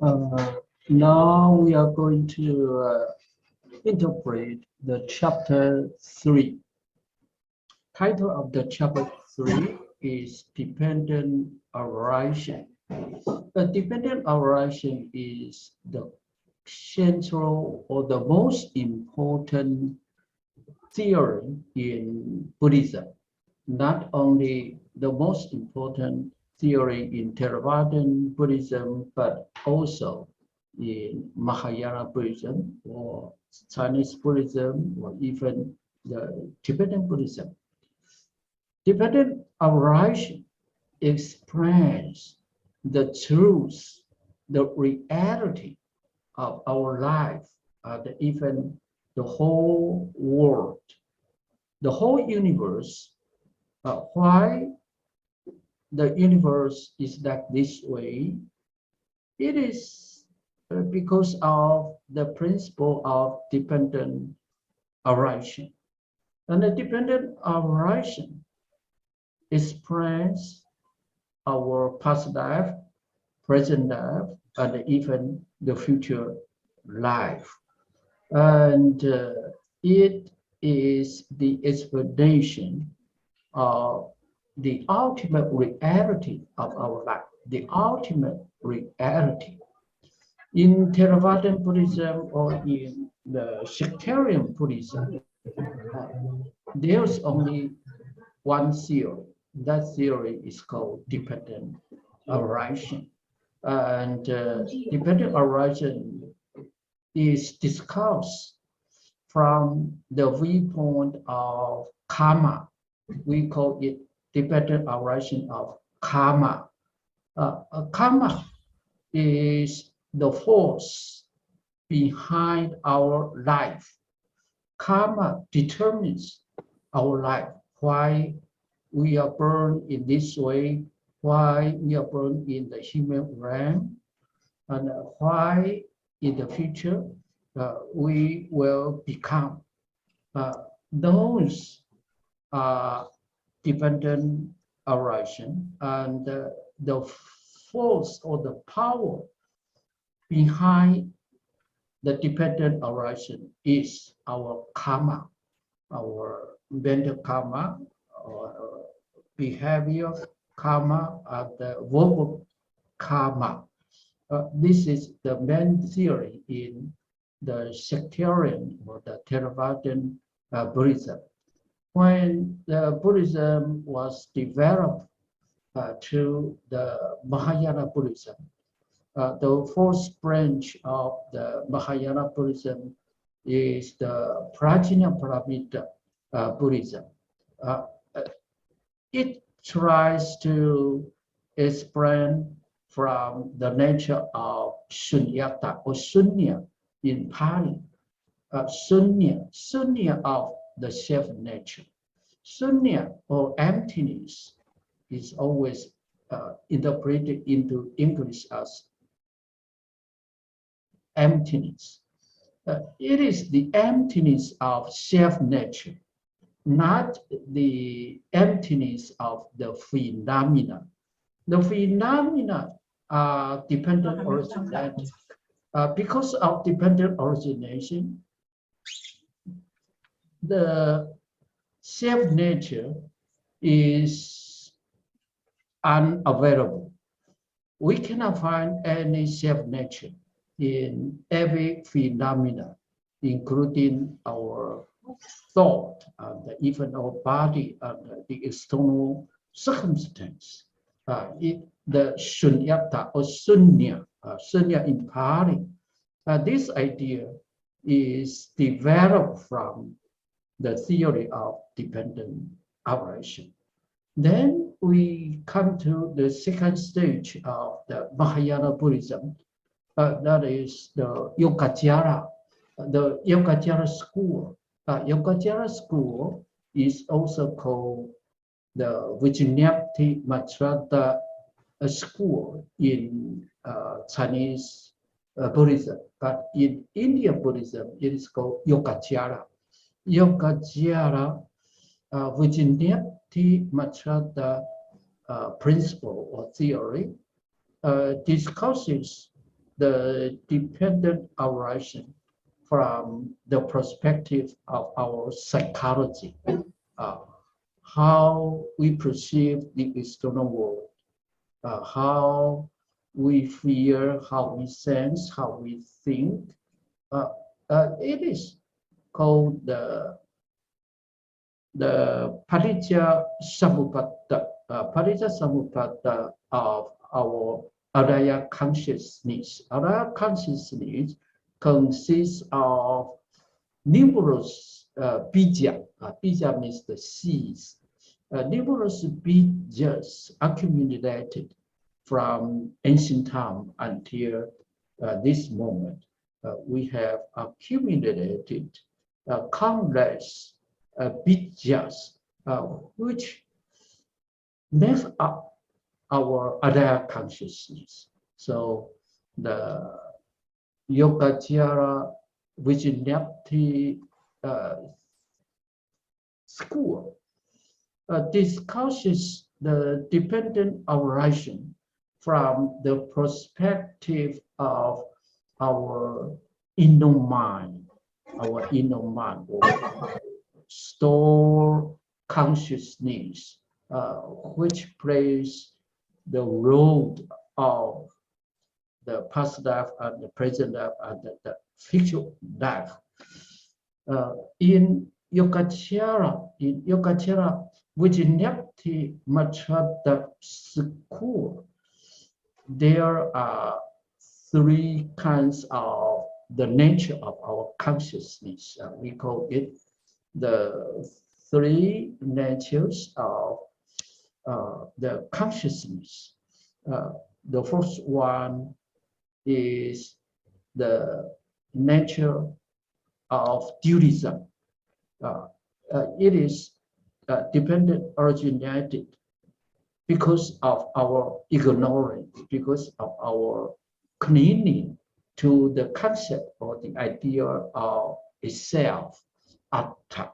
Uh, Now we are going to interpret the chapter 3. Title of the chapter 3 is Dependent Arising. A dependent arising is the central or the most important theory in Buddhism. Not only the most important theory in Theravadan Buddhism, but also in Mahayana Buddhism or Chinese Buddhism or even the Tibetan Buddhism. Dependent arising explains the truth, the reality of our life, even the whole world, the whole universe. Why the universe is like this way? It is because of the principle of dependent arising. And the dependent arising explains our past life, present life, and even the future life. And it is the explanation of the ultimate reality of our life, the ultimate reality. In Theravadan Buddhism or in the sectarian Buddhism, there's only one theory. That theory is called dependent arising. And dependent arising is discussed from the viewpoint of karma. We call it dependent arising of karma. Karma is the force behind our life. Karma determines our life, why we are born in this way, why we are born in the human realm, and why in the future we will become. Those are dependent arising, and the force or the power behind the dependent arising is our karma, our mental karma, or behavior karma, and the verbal karma. This is the main theory in the sectarian or the Theravadan Buddhism. When the Buddhism was developed to the Mahayana Buddhism, the fourth branch of the Mahayana Buddhism is the Prajnaparamita Buddhism. It tries to explain from the nature of shunyata or shunya in Pali, shunya of the self-nature. Shunya or emptiness is always interpreted into English as emptiness. It is the emptiness of self-nature, not the emptiness of the phenomena. The phenomena are dependent origination. Because of dependent origination, the self-nature is unavailable. We cannot find any self-nature in every phenomena, including our thought and even our body and the external circumstance. The shunyata or sunya in Pali, this idea is developed from the theory of dependent arising. Then we come to the second stage of the Mahayana Buddhism, that is the Yogacara, the Yogacara school. Yogacara school is also called the Vijnapti Matsvata school in Chinese Buddhism, but in Indian Buddhism, it is called Yogacara. Yogacara, Vijnapti Matsvata principle or theory discusses the dependent arising from the perspective of our psychology, how we perceive the external world, how we feel, how we sense, how we think. It is called the paticca samuppada, of our Adaya consciousness. Adaya consciousness consists of numerous bija. Bija means the seeds. Numerous bijas accumulated from ancient time until this moment. We have accumulated countless bijas, which make up our Adaya consciousness. So the Yogacara Vijnapti school discusses the dependent arising from the perspective of our inner mind, or store consciousness, which plays the role of the past life and the present life and the future life. In Yogacara, Vijnapti Machada school, there are three kinds of the nature of our consciousness. We call it the three natures of the consciousness. The first one is the nature of dualism. It is dependent originated because of our ignorance, because of our clinging to the concept or the idea of a self, atta.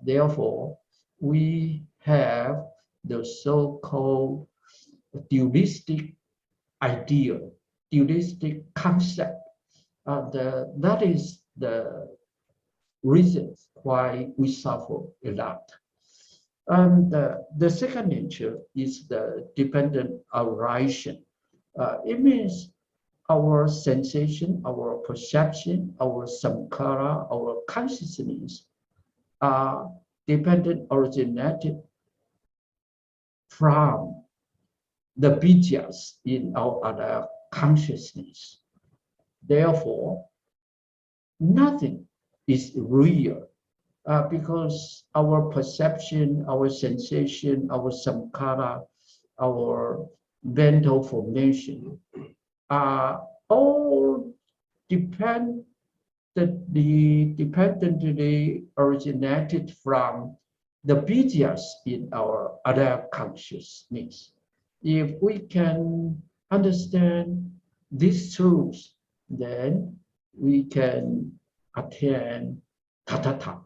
Therefore, we have the so-called dualistic idea, dualistic concept. That is the reason why we suffer a lot. And the second nature is the dependent arising. It means our sensation, our perception, our samkara, our consciousness are dependent originated from the bijas in our other consciousness. Therefore, nothing is real because our perception, our sensation, our samkara, our mental formation are all dependently originated from the bijas in our other consciousness. If we can understand these truths, then we can attain tathata,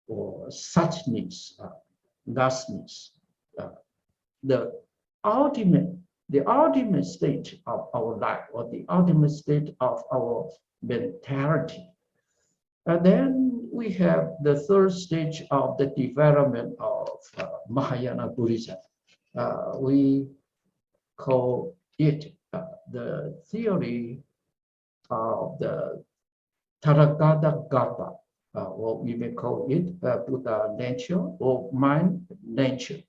or suchness, thusness, the ultimate state of our life, or the ultimate state of our mentality. And then we have the third stage of the development of Mahayana Buddhism. We call it the theory of the Tathagata Gata, or we may call it Buddha nature or mind nature.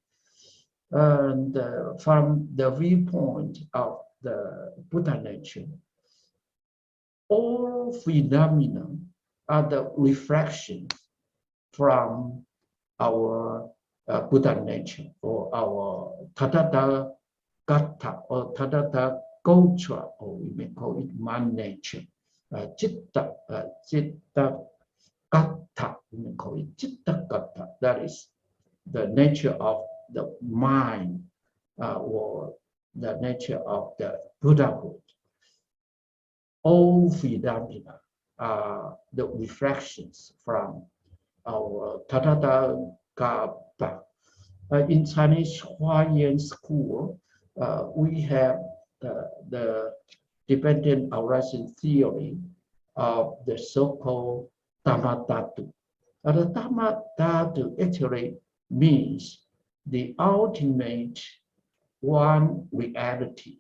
And from the viewpoint of the Buddha nature, all phenomena are the reflections from our Buddha nature, or our Tathagata Gata, or Tathagata Gotra, or we may call it mind nature. Chitta Gata, we may call it Chitta Gata. That is the nature of the mind, or the nature of the Buddhahood. All phenomena are the reflections from our Tathagata Gata. In Chinese Huayan school, we have the dependent arising theory of the so-called Dhamma Dhatu. The Dhamma Dhatu actually means the ultimate one reality.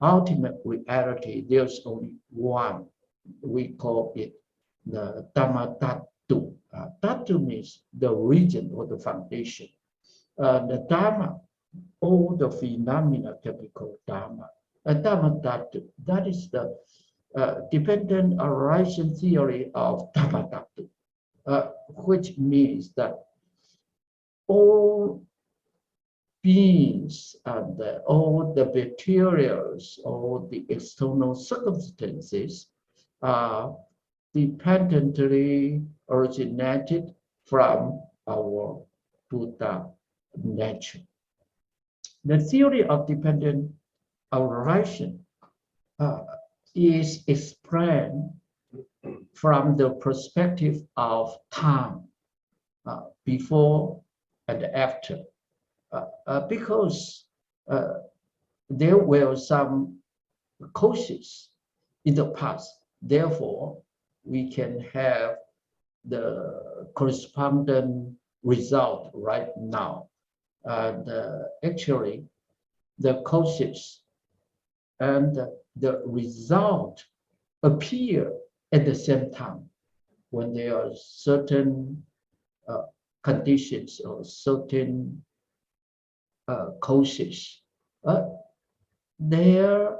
Ultimate reality, there's only one. We call it the Dhamma Dhatu. Dhatu means the region or the foundation. The Dhamma, all the phenomena can be called Dhamma. Dhamma Dhatu, that is the dependent arising theory of Dhamma Dhatu, which means that all beings and all the materials, all the external circumstances are dependently originated from our Buddha nature. The theory of dependent arising is explained from the perspective of time, before and after, because there were some causes in the past. Therefore, we can have the corresponding result right now. And actually, the causes and the result appear at the same time when there are certain conditions or certain causes. There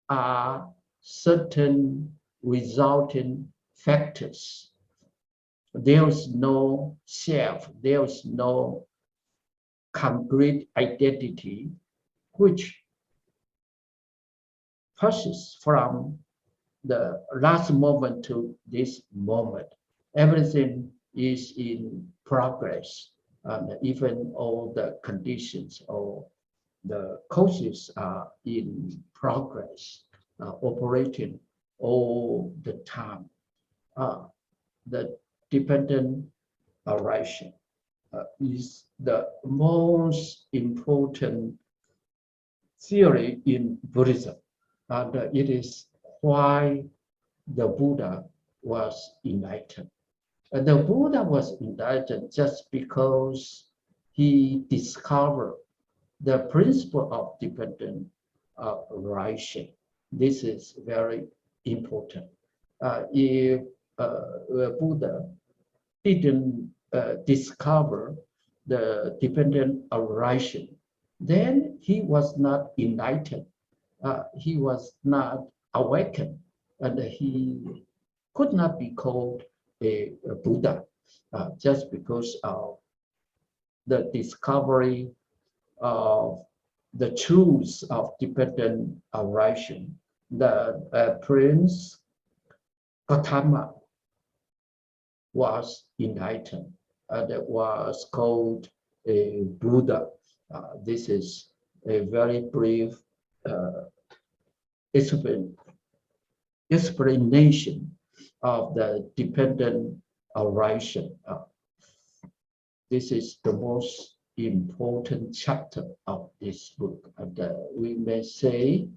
are certain resulting factors. There is no self, there is no concrete identity which passes from the last moment to this moment. Everything is in progress, and even all the conditions or the causes are in progress, operating all the time. The dependent arising is the most important theory in Buddhism, and it is why the Buddha was enlightened. And the Buddha was enlightened just because he discovered the principle of dependent arising. This is very important. If Buddha didn't discover the dependent arising, then he was not enlightened. He was not awakened, and he could not be called a Buddha just because of the discovery of the truths of dependent arising. The Prince Gautama was enlightened and was called a Buddha. This is a very brief explanation of the dependent arising. This is the most important chapter of this book, and we may say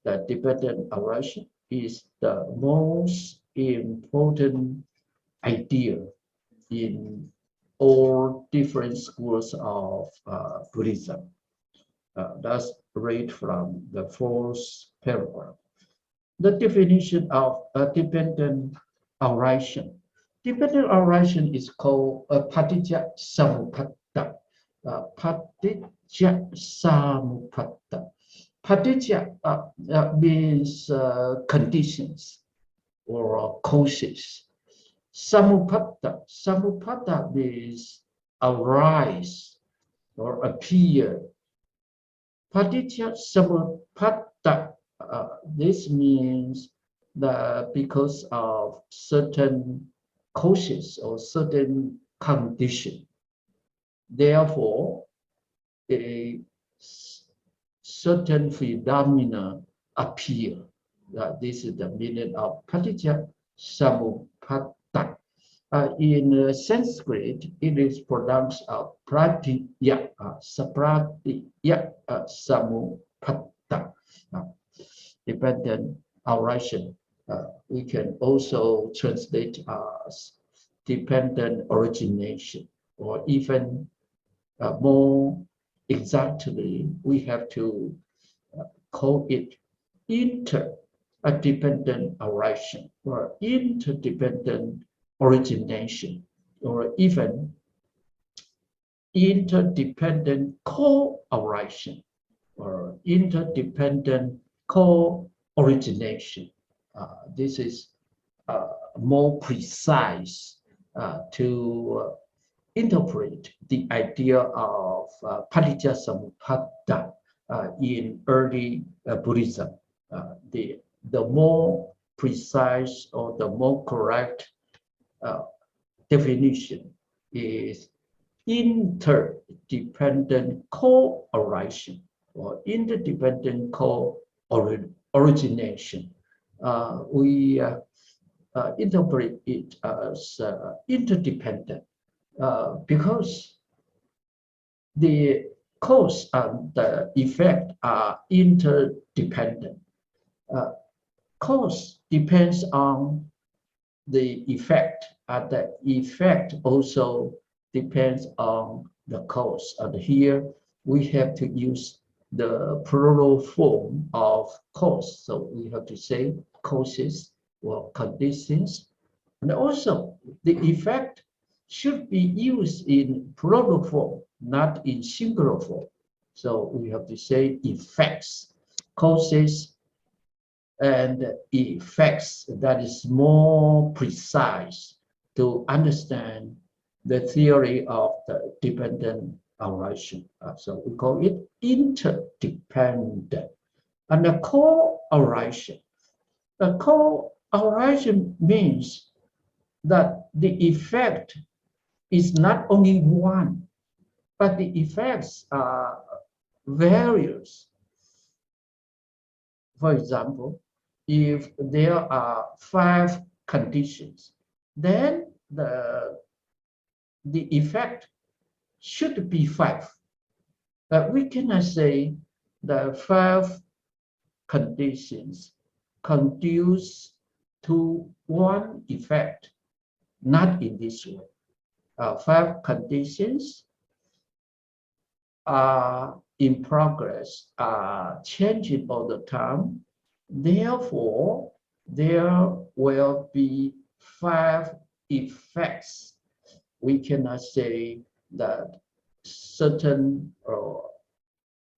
that dependent arising is the most important idea in all different schools of Buddhism. Let's read from the fourth paragraph. The definition of dependent arising. Dependent arising is called Paticca Samuppada. Paticca Samuppada. Paticca means conditions or causes. Samuppada means arise or appear. Paticca Samuppada, this means that because of certain causes or certain condition, therefore a certain phenomena appear. This is the meaning of Paticca Samuppada. In Sanskrit, it is pronounced Pratitya Samuppada. dependent oration. We can also translate as dependent origination, or even more exactly, we have to call it interdependent oration, or interdependent origination, or even interdependent co-oration, or interdependent co-origination. This is more precise to interpret the idea of Paticcasamuppada in early Buddhism. The more precise or the more correct definition is interdependent co-oration, or interdependent co-origination. We interpret it as interdependent because the cause and the effect are interdependent. Cause depends on the effect, and the effect also depends on the cause. And here we have to use the plural form of cause. So we have to say causes or conditions. And also the effect should be used in plural form, not in singular form. So we have to say effects, causes, and effects. That is more precise to understand the theory of the dependent oration. So we call it interdependent. And the co-oration. The co-oration means that the effect is not only one, but the effects are various. For example, if there are 5 conditions, then the effect should be 5. But we cannot say the 5 conditions conduce to one effect, not in this way. 5 conditions are in progress, are changing all the time. Therefore, there will be 5 effects. We cannot say that certain or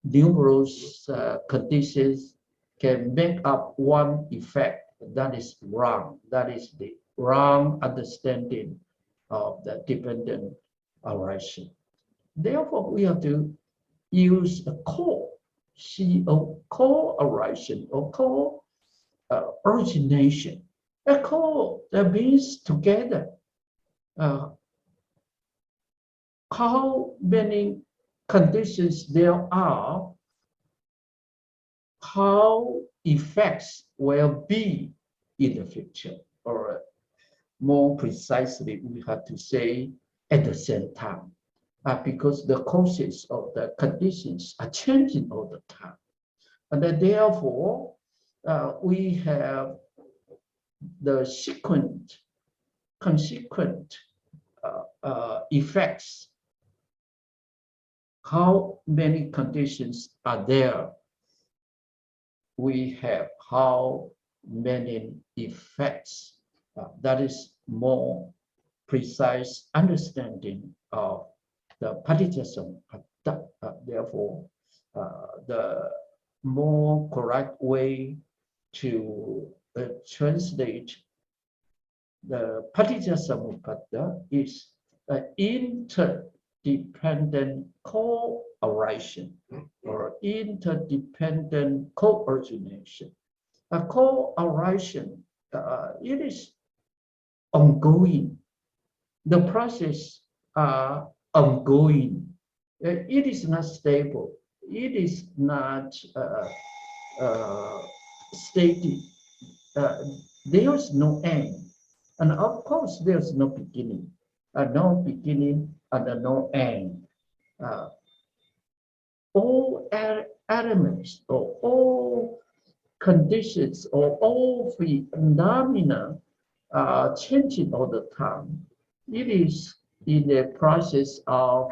numerous conditions can make up one effect. That is wrong. That is the wrong understanding of the dependent oration. Therefore, we have to use a co-oration or co-origination. A co that means together. How many conditions there are, how effects will be in the future, or more precisely, we have to say at the same time. Because the causes of the conditions are changing all the time. And therefore, we have the consequent effects. How many conditions are there? We have how many effects. That is more precise understanding of the Paticcasamuppada. Therefore, the more correct way to translate the Paticcasamuppada is interdependent co-oration, or interdependent co-origination. A co-oration, it is ongoing. The process are ongoing. It is not stable. It is not static. There is no end. And of course, there's no beginning. No beginning and no end. All elements or all conditions or all phenomena are changing all the time. It is in the process of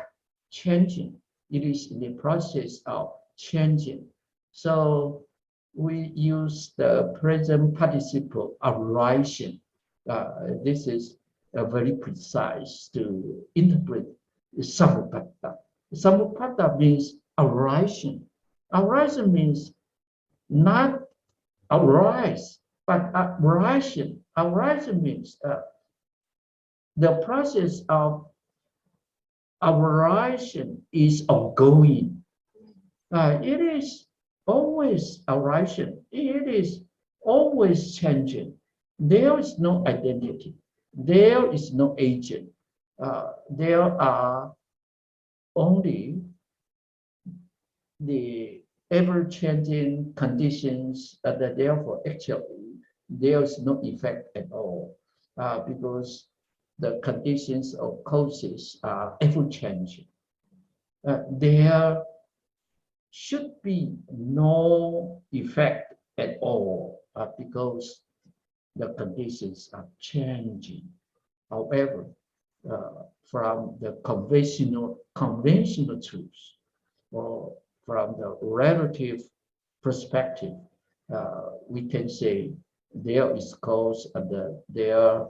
changing. It is in the process of changing. So we use the present participle arising. This is very precise to interpret samuppada. Samuppada means arising. Arising means not arise, but arising. Arising means the process of arising is ongoing. It is always arising. It is always changing. There is no identity. There is no agent. There are only the ever-changing conditions, therefore actually there is no effect at all, because the conditions or causes are ever-changing. There should be no effect at all, because the conditions are changing. However, from the conventional truths, or from the relative perspective, we can say there is cause and there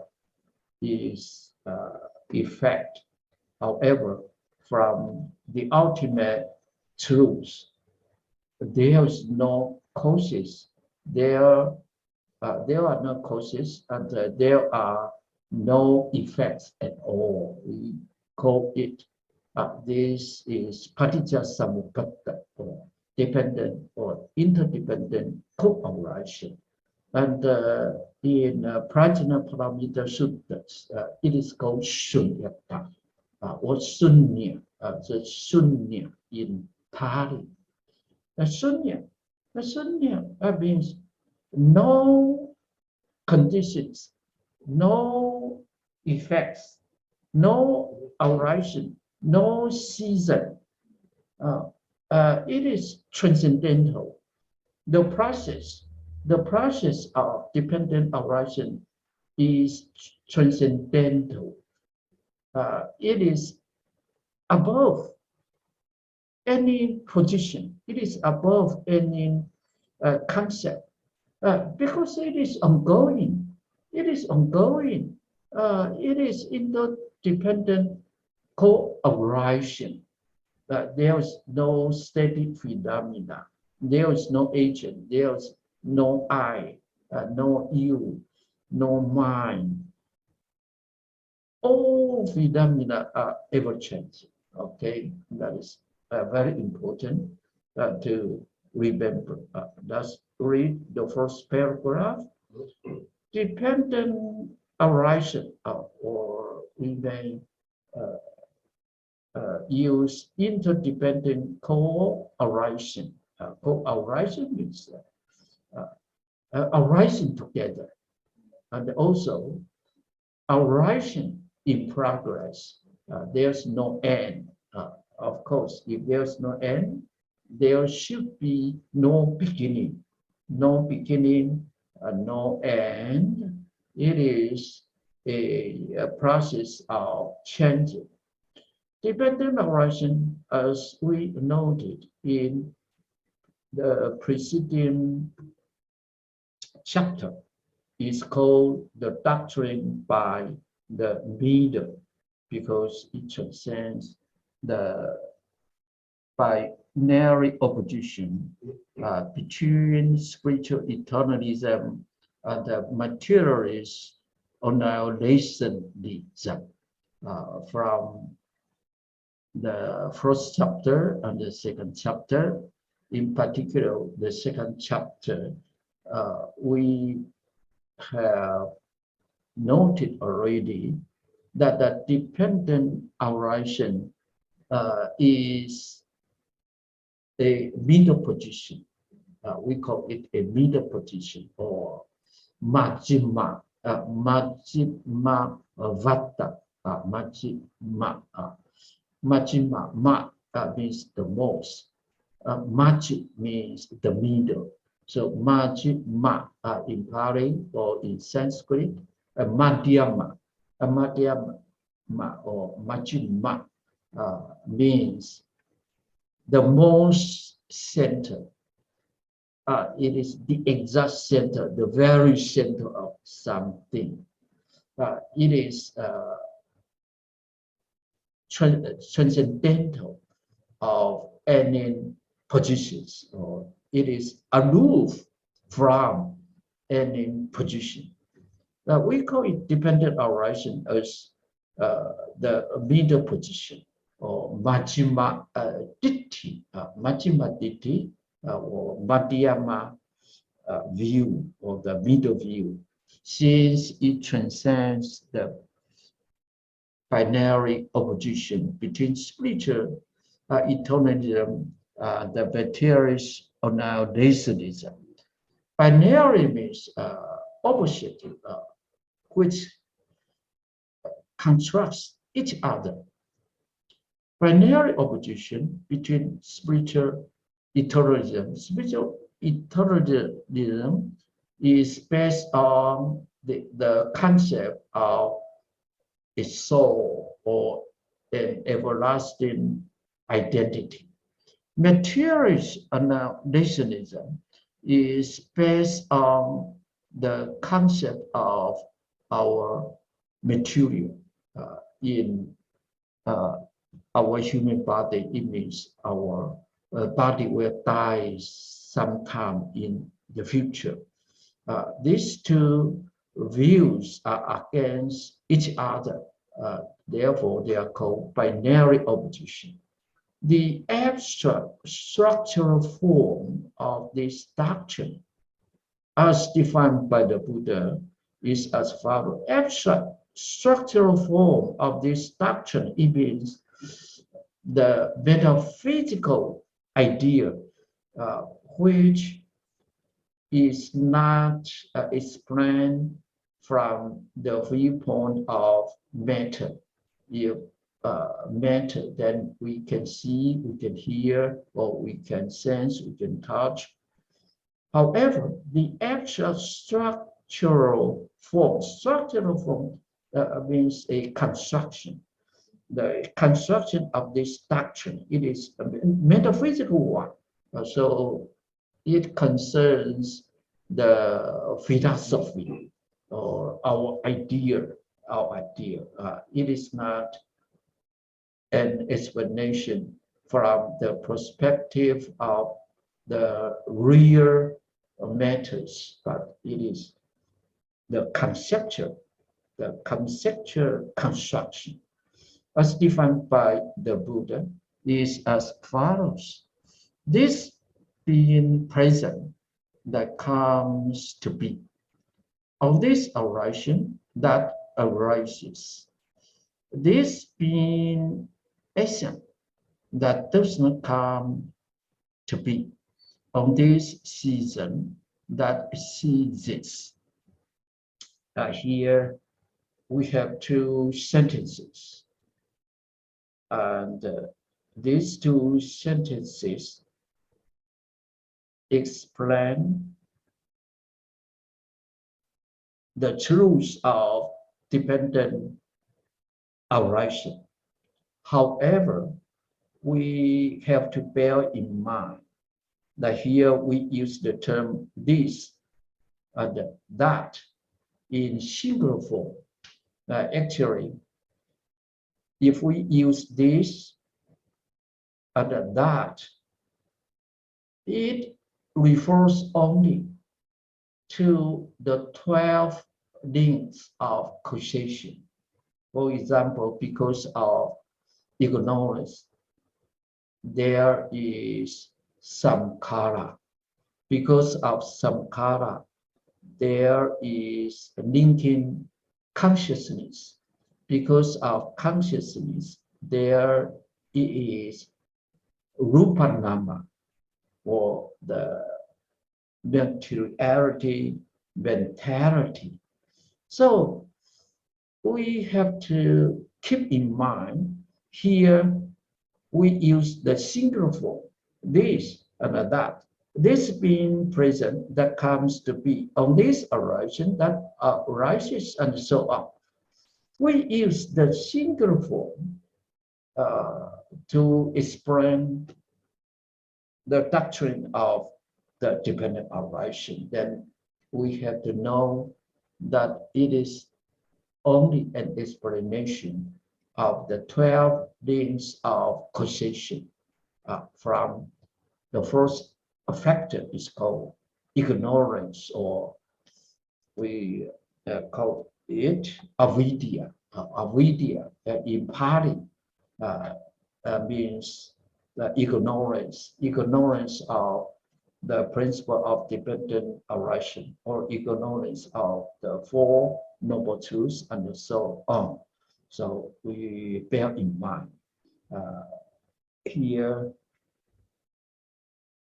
is effect. However, from the ultimate truth, there is no causes. There are no causes, and there are no effects at all. We call it, this is paticcasamuppada, or dependent or interdependent co-arising. And in Prajna Paramita Suttas, it is called Shunyata, or Sunya, the Sunya in Pali. The Sunya means no conditions, no effects, no arising, no season. It is transcendental. The process of dependent arising is transcendental. It is above any position. It is above any concept, because it is ongoing. It is ongoing. It is interdependent co-arising. There is no static phenomena. There is no agent. There is no I, no you, no mind. All phenomena are ever changing. Okay, that is very important to remember. Let's read the first paragraph. Dependent arising, or we may use interdependent co-arising. Co-arising means arising together, and also arising in progress. There's no end. Of course, if there's no end, there should be no beginning. No beginning, no end. It is a process of changing. Dependent arising, as we noted in the preceding chapter, is called the doctrine by the middle, because it transcends the binary opposition between spiritual eternalism and the materialist annihilationism. From the first chapter and the second chapter, in particular the second chapter, we have noted already that the dependent arising is a middle position. We call it a middle position, or majjhima, majjhima vata, majjhima means the most. Majjhi means the middle. So Majjhima in Pali or in Sanskrit, Madhyama, Madhyama or Majjhima means the most center. It is the exact center, the very center of something. It is transcendental of any positions, or it is aloof from any position. We call it dependent arising as the middle position, or Majjhima Ditti, Majjhima Ditti, or Madhyama view, or the middle view, since it transcends the binary opposition between spiritual eternalism, the materialist annihilationism. Binary means opposite, which contrasts each other. Binary opposition between spiritual eternalism. Spiritual eternalism is based on the concept of a soul or an everlasting identity. Materialist annihilationism is based on the concept of our material in our human body. It means our body will die sometime in the future. These two views are against each other. Therefore, they are called binary opposition. The abstract structural form of this doctrine, as defined by the Buddha, is as follows. Abstract structural form of this doctrine, it means the metaphysical idea, which is not explained from the viewpoint of matter. If matter, then we can see, we can hear, or we can sense, we can touch. However, the abstract structural form means a construction. The construction of this doctrine, it is a metaphysical one. So it concerns the philosophy or our idea. It is not an explanation from the perspective of the real matters, but it is the conceptual construction, as defined by the Buddha, is as follows. This being present that comes to be, of this arising that arises, this being essence that does not come to be, on this season that ceases. Here we have two sentences, and these two sentences explain the truth of dependent arising. However, we have to bear in mind that here we use the term this and that in singular form. Actually, if we use this and that, it refers only to the 12 links of causation. For example, because of ignorance, there is samkhara. Because of samkhara, there is linking consciousness. Because of consciousness, there is rupanama, or the materiality, mentality. So we have to keep in mind here we use the singular form, this and that. This being present that comes to be on this arising that arises and so on. We use the single form to explain the doctrine of the dependent arising. Then we have to know that it is only an explanation of the 12 links of causation. From the first factor is called ignorance, or we call it avidya. Avidya in Pali means ignorance of the principle of dependent arising, or ignorance of the Four Noble Truths, and so on. So we bear in mind here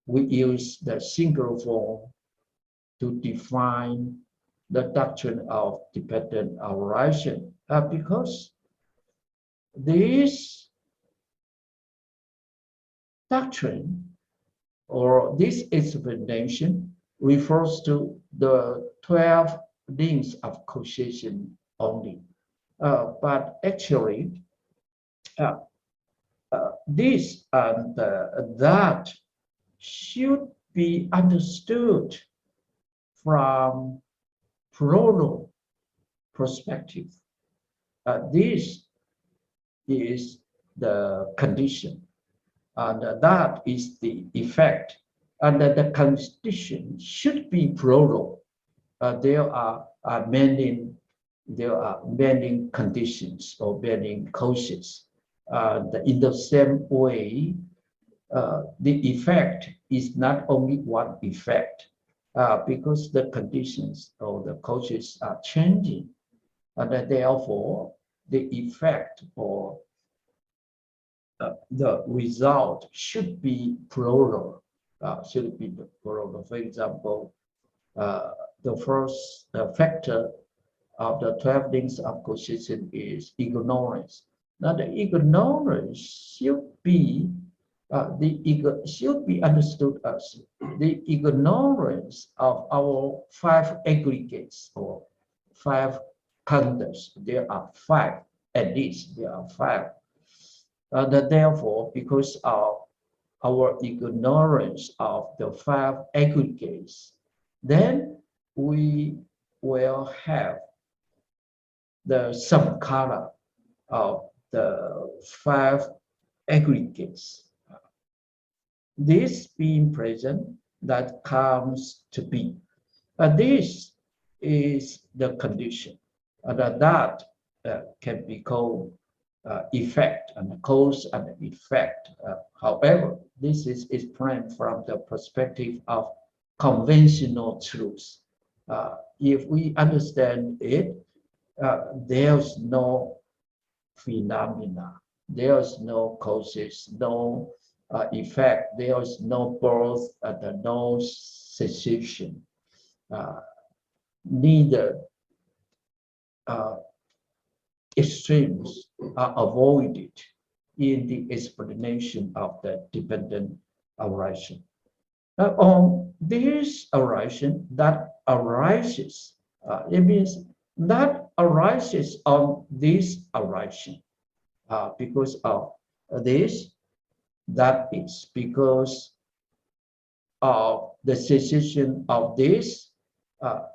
we use the single form to define the doctrine of dependent arising, because this doctrine or this explanation refers to the 12 links of causation only. But actually, this and that should be understood from plural perspective. This is the condition, and that is the effect, and the condition should be plural. There are many conditions or many causes. In the same way, the effect is not only one effect, because the conditions or the causes are changing, and therefore the effect or the result should be plural. For example, the first factor of the 12 links of causation is ignorance. Now, the ignorance should be should be understood as the ignorance of our 5 aggregates or 5 khandhas. There are 5, at least there are 5. And therefore, because of our ignorance of the 5 aggregates, then we will have the samkhara of the 5 aggregates. This being present, that comes to be. This is the condition, and that can be called effect, and cause and effect. However, this is explained from the perspective of conventional truths. If we understand it, there's no phenomena, there's no causes, no effect, there's no birth and no cessation. Neither extremes are avoided in the explanation of the dependent arising. On this arising that arises, it means that arises on this arising, because of this, that is because of the cessation of this,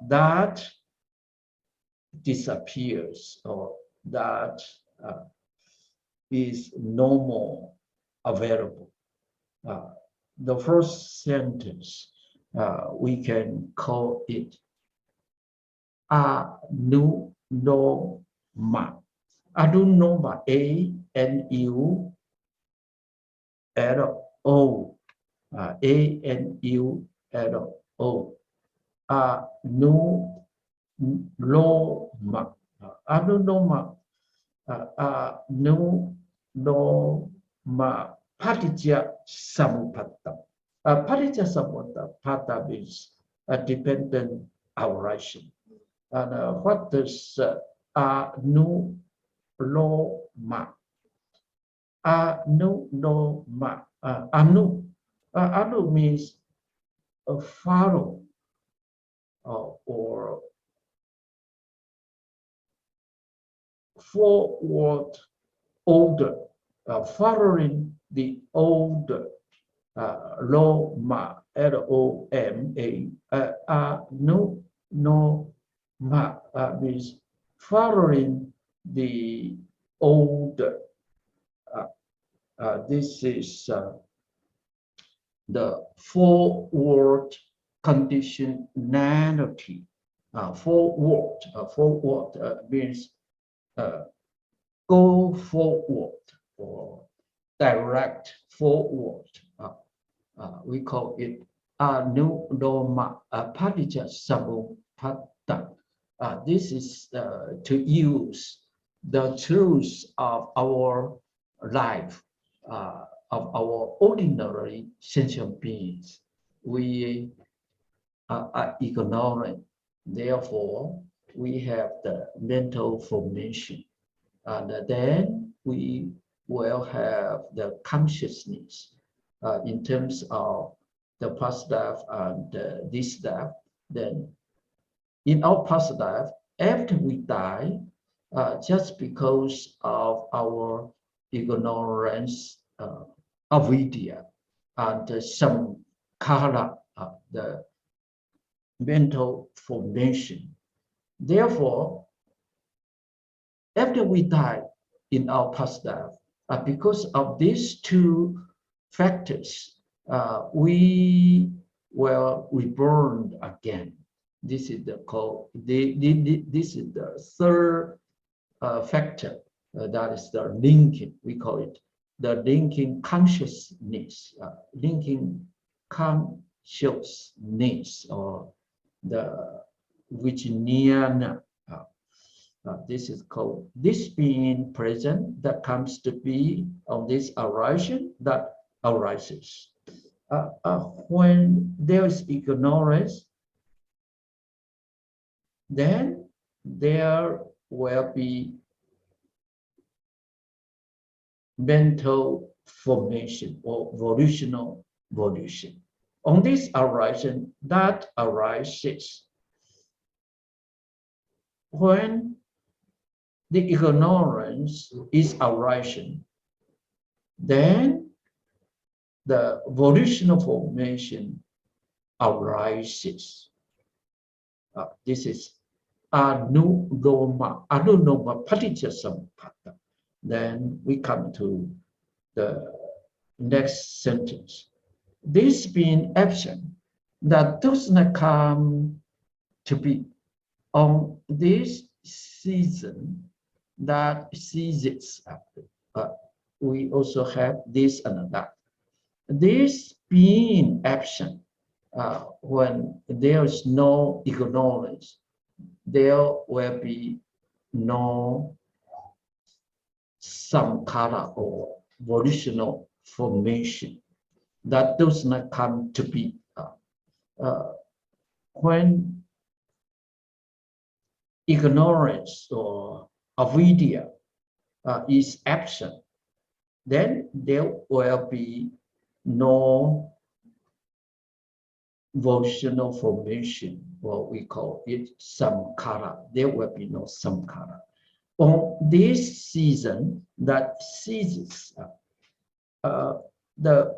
that disappears, or that is no more available. The first sentence, we can call it anunoma. Anunoma, A-N-U-L-O. A-N-U-L-O. Anuloma. Anuloma. Anuloma. Patijja samupatta. Patijja samupatta means a dependent arising. And what does anuloma? Anuloma. Anu means follow or forward order, following the old Loma, Loma, no ma means following the old. This is the forward conditionality. Forward means go forward or direct forward. We call it Anuloma Padija Samupada. This is to use the truth of our life, of our ordinary sentient beings. We are ignorant. Therefore, we have the mental formation. And then we will have the consciousness in terms of the past life and this life. Then in our past life, after we die, just because of our ignorance, avidya, and some kara, the mental formation. Therefore, after we die in our past life, because of these two factors, we will reborn again. This is the this is the third factor. That is the linking. We call it the linking consciousness, linking consciousness, or the Vijnana. This is called this being present that comes to be on this arising that arises. When there is ignorance, then there will be mental formation or volitional volition. On this arising that arises, when the ignorance is arising, then the volitional formation arises. This is Anuloma Padija Samupada. Then we come to the next sentence. This being absent, that does not come to be on this season that ceases. We also have this and that. This being absent, when there is no ignorance, there will be no samkhara or volitional formation. That does not come to be. When ignorance or avidya is absent, then there will be no volitional formation, what we call it samkhara. There will be no samkhara. On this season that ceases, the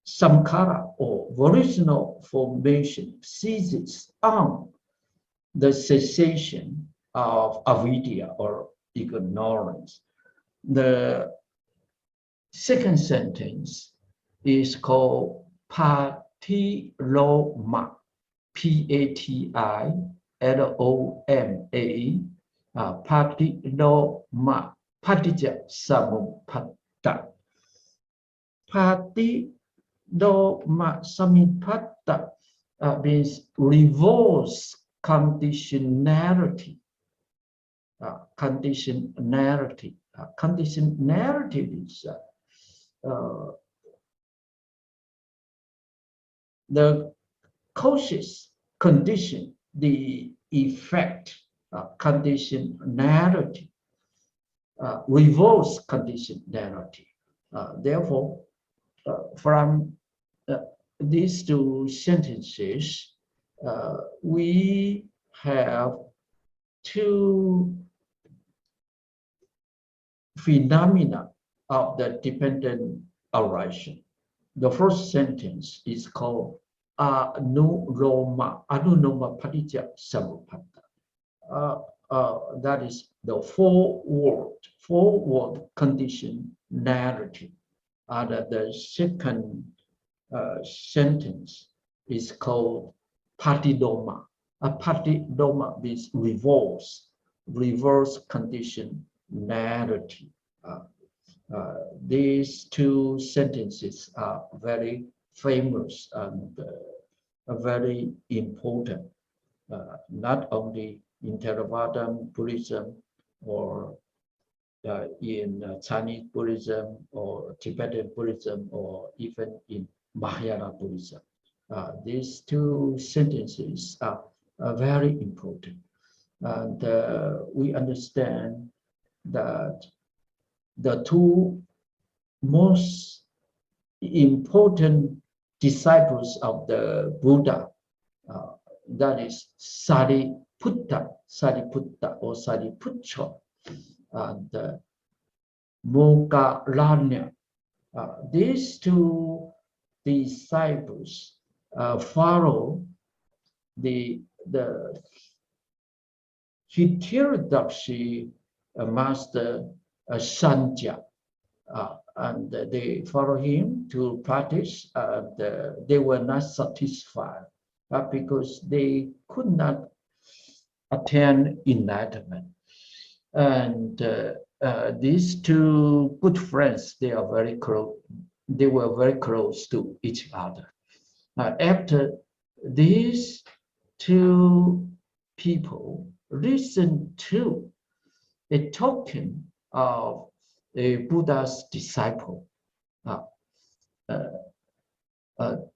samkhara or volitional formation ceases on the cessation of avidya or ignorance. The second sentence is called Patiloma, Patiloma, Patiloma, Padija Samupada. Patiloma Samupada means reverse conditionality. Conditionality is the causes, condition, the effect, conditionality, reverse conditionality. Therefore, from these two sentences, we have two phenomena of the dependent arising. The first sentence is called anuloma patija samuppada. That is the four-word condition narrative. And the second sentence is called patidoma. A patidoma means reverse condition narrative. These two sentences are very famous and very important, not only in Theravada Buddhism or in Chinese Buddhism or Tibetan Buddhism or even in Mahayana Buddhism. These two sentences are very important. And we understand that the two most important disciples of the Buddha, that is Sariputta or Sariputra and Moggallana. These two disciples follow the heterodoxy master Sanja, and they follow him to practice. They were not satisfied because they could not attain enlightenment. And these two good friends, they are very close. They were very close to each other. After these two people listened to a talking of a Buddha's disciple,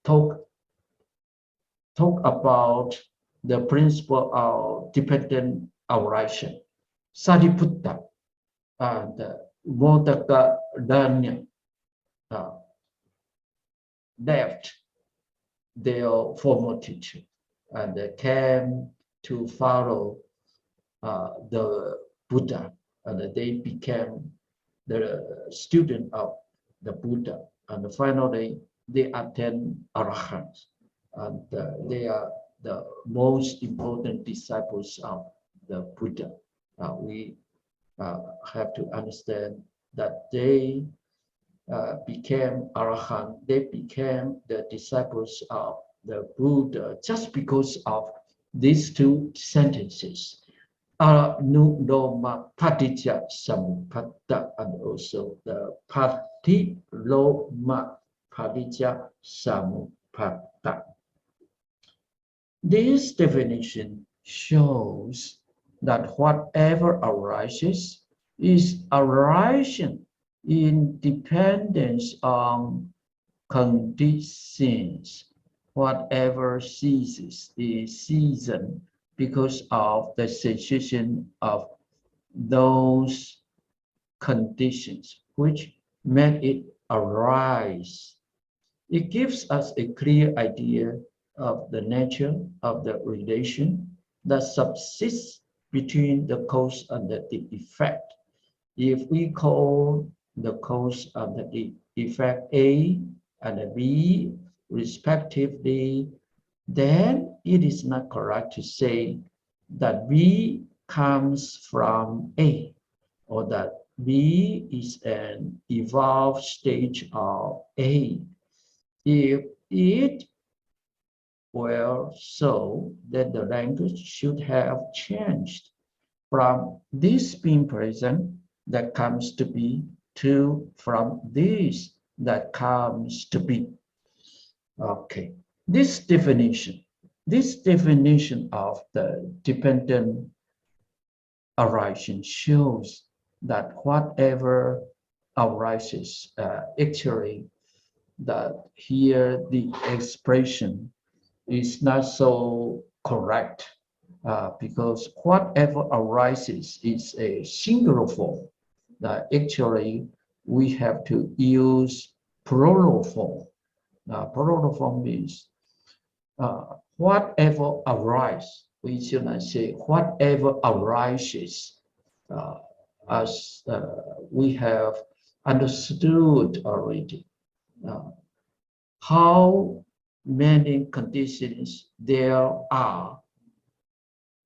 talk about the principle of dependent arising. Sariputta and Moggallana left their former teacher and came to follow the Buddha, and they became the student of the Buddha, and finally they attained Arahant, and they are the most important disciples of the Buddha. We have to understand that they became Arahant, they became the disciples of the Buddha just because of these two sentences. Anuloma patija samuppada, and also the patiloma patija samuppada. This definition shows that whatever arises is arising in dependence on conditions. Whatever ceases is season because of the cessation of those conditions which made it arise. It gives us a clear idea of the nature of the relation that subsists between the cause and the effect. If we call the cause and the effect A and B respectively, then it is not correct to say that B comes from A or that B is an evolved stage of A. If it were so, then the language should have changed from this being present that comes to be to from this that comes to be. Okay, this definition of the dependent arising shows that whatever arises, actually, that here the expression is not so correct, because whatever arises is a singular form. Actually, we have to use plural form. Plural form means whatever arises. We should not say whatever arises, as we have understood already. How many conditions there are,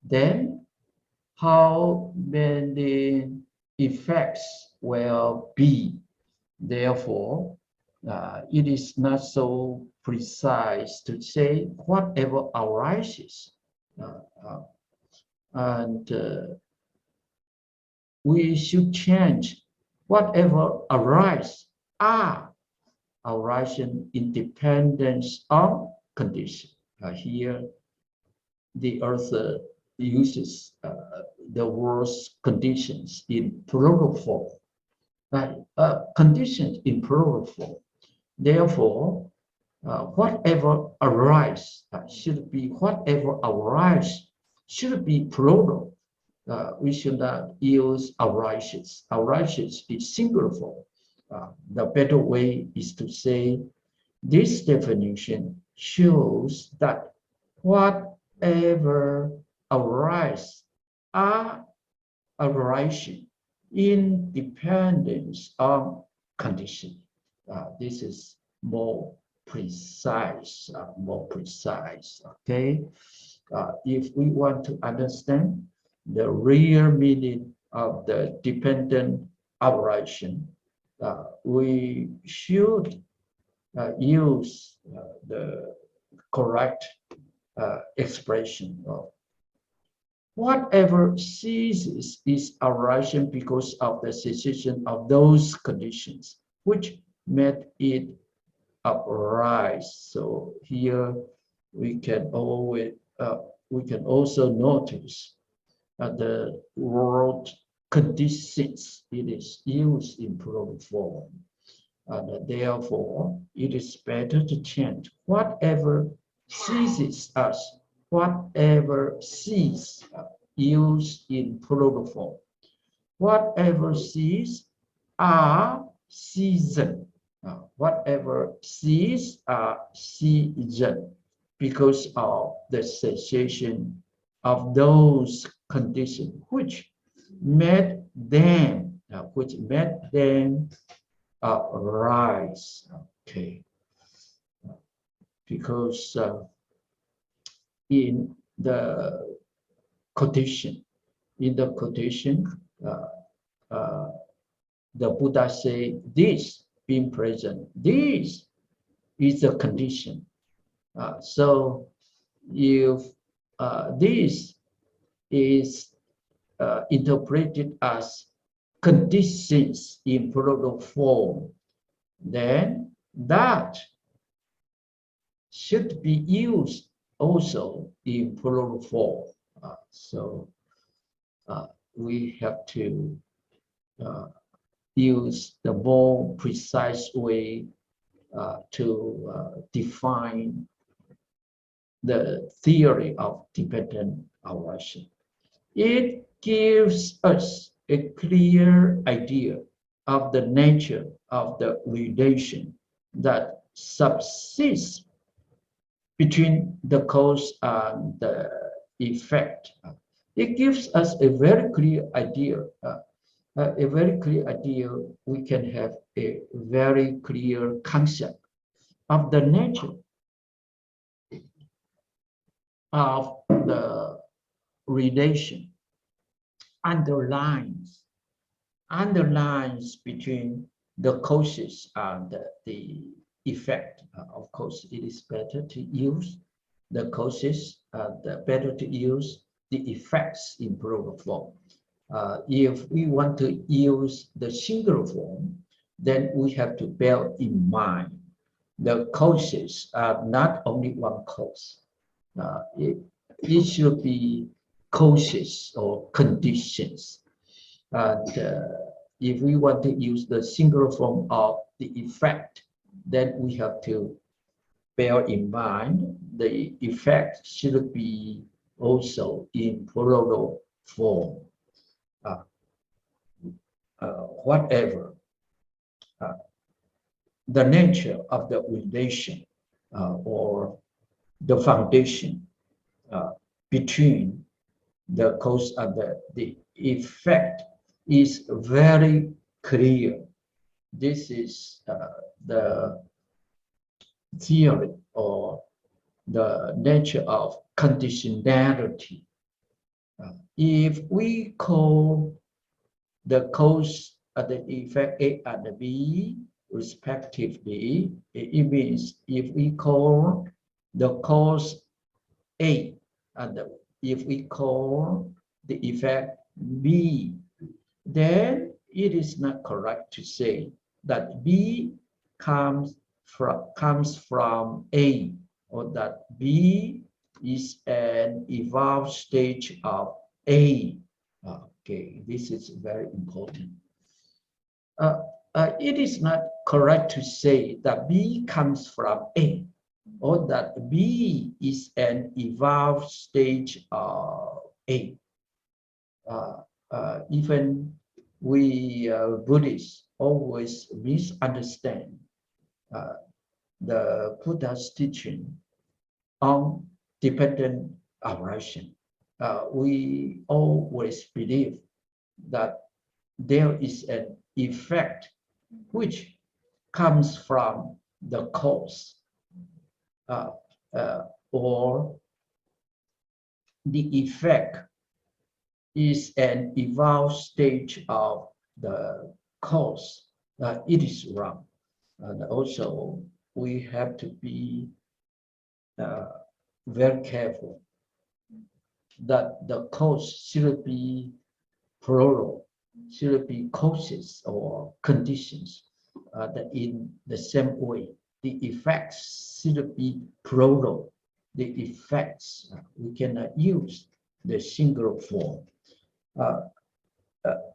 then how many effects will be. Therefore, it is not so precise to say whatever arises. And we should change whatever arises are arising independence of condition. Here, the author uses the words conditions in plural form. Conditions in plural form. Therefore, whatever arises should be whatever arises should be plural. We should not use arises. Arises is singular form. The better way is to say this definition shows that whatever arises are arising in dependence on condition. This is more precise, okay? If we want to understand the real meaning of the dependent arising, we should use the correct expression of whatever ceases is arising because of the cessation of those conditions which made it arise. So here we can also notice the word conditions. It is used in plural form, and therefore it is better to change whatever ceases us. Whatever cease used in plural form. Whatever cease are season. Whatever cease are season because of the cessation of those conditions which made them arise. Okay, because in the quotation, the Buddha say this being present, this is a condition. So if this is interpreted as conditions in plural form, then that should be used also in plural form. So we have to use the more precise way to define the theory of dependent arising. It gives us a clear idea of the nature of the relation that subsists between the cause and the effect. It gives us a very clear idea. We can have a very clear concept of the nature of the relation underlines between the causes and the effect. Of course, it is better to use the causes, better to use the effects in plural form. If we want to use the singular form, then we have to bear in mind the causes are not only one cause. It should be causes or conditions. And if we want to use the singular form of the effect, then we have to bear in mind the effect should be also in plural form. Whatever the nature of the relation or the foundation between the cause and the effect is very clear. This is the theory or the nature of conditionality. If we call the cause and the effect A and B respectively, it means if we call the cause A and if we call the effect B, then it is not correct to say that B comes from A, or that B is an evolved stage of A. Okay, this is very important. It is not correct to say that B comes from A, or that B is an evolved stage of A. Even we Buddhists always misunderstand the Buddha's teaching on dependent aversion. We always believe that there is an effect which comes from the cause, or the effect is an evolved stage of the cause. It is wrong. And also, we have to be very careful that the cause should be plural, should be causes or conditions, that in the same way, the effects should be plural. The effects, we cannot use the singular form.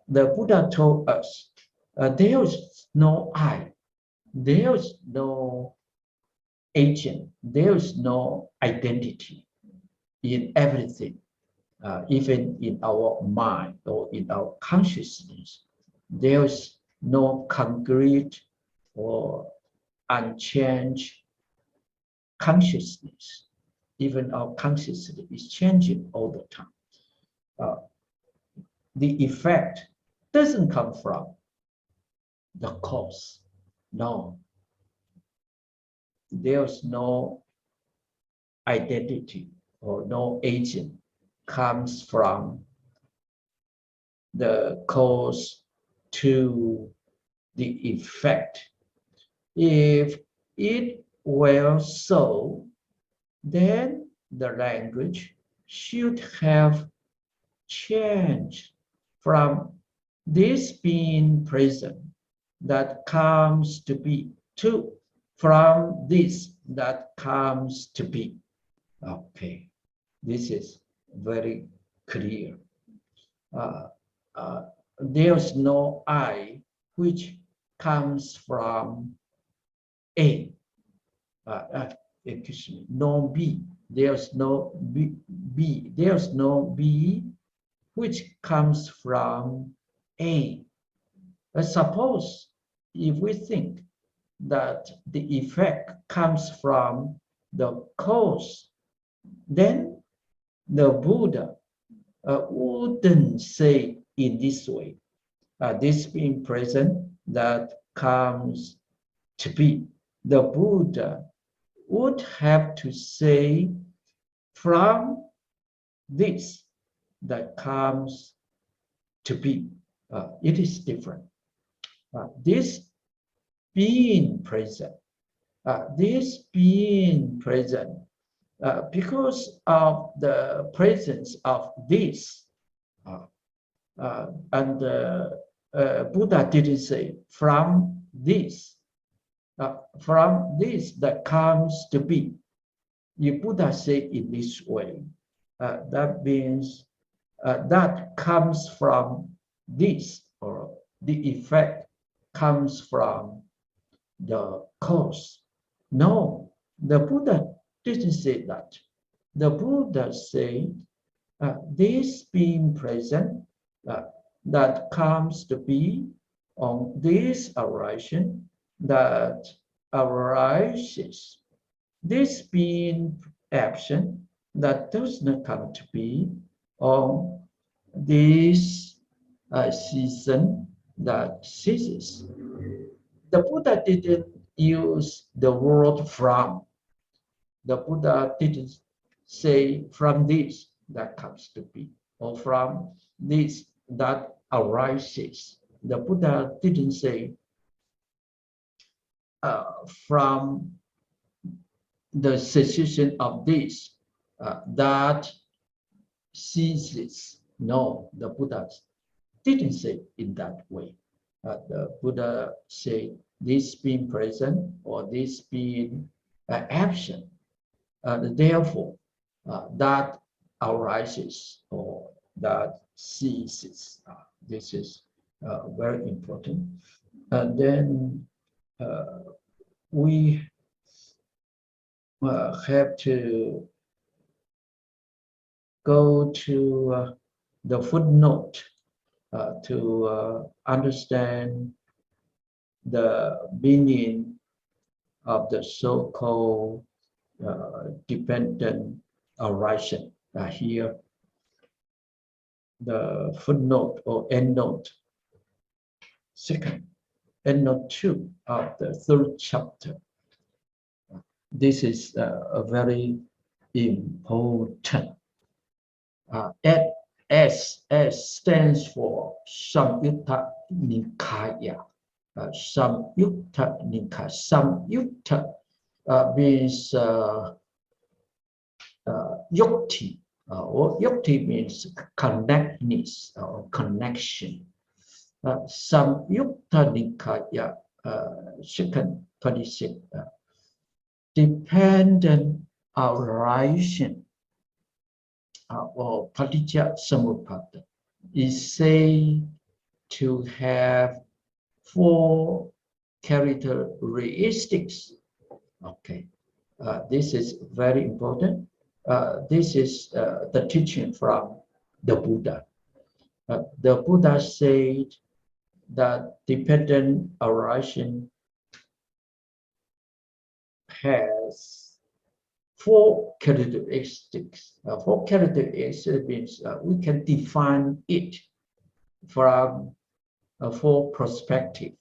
The Buddha told us there is no I, there is no agent, there is no identity in everything, even in our mind or in our consciousness. There is no concrete or unchanged consciousness. Even our consciousness is changing all the time. The effect doesn't come from the cause. No. There's no identity or no agent comes from the cause to the effect. If it were so, then the language should have changed from this being present that comes to be to from this that comes to be. Okay, this is very clear. There's no I which comes from A. Excuse me, no B. There's no B. There's no B which comes from A. Suppose if we think that the effect comes from the cause, then the Buddha wouldn't say in this way, this being present that comes to be. The Buddha would have to say from this that comes to be. It is different. This being present, because of the presence of this, and Buddha didn't say from this that comes to be. If Buddha say in this way, that means that comes from this, or the effect comes from the cause. No, the Buddha didn't say that. The Buddha said this being present that comes to be on this arising that arises this being action that does not come to be on this season that ceases. The Buddha didn't use the word from. The Buddha didn't say from this that comes to be or from this that arises. The Buddha didn't say from the cessation of this that ceases. No, the Buddha didn't say in that way. The Buddha said this being present or this being absent. Therefore, that arises or that ceases. This is very important. And then we have to go to the footnote to understand the meaning of the so-called dependent arising. Here, the footnote or endnote, second, endnote 2 of the third chapter. This is a very important. S stands for Samyutta Nikaya. Samyutta Nikaya. Samyutta means yukti, or yukti means connectedness or connection. Samyutta Nikaya, second 26, dependent arising or paticca samuppada is said to have 4 characteristics. Okay, this is very important. This is the teaching from the Buddha. The Buddha said that dependent arising has 4 characteristics. 4 characteristics means we can define it from 4 perspectives.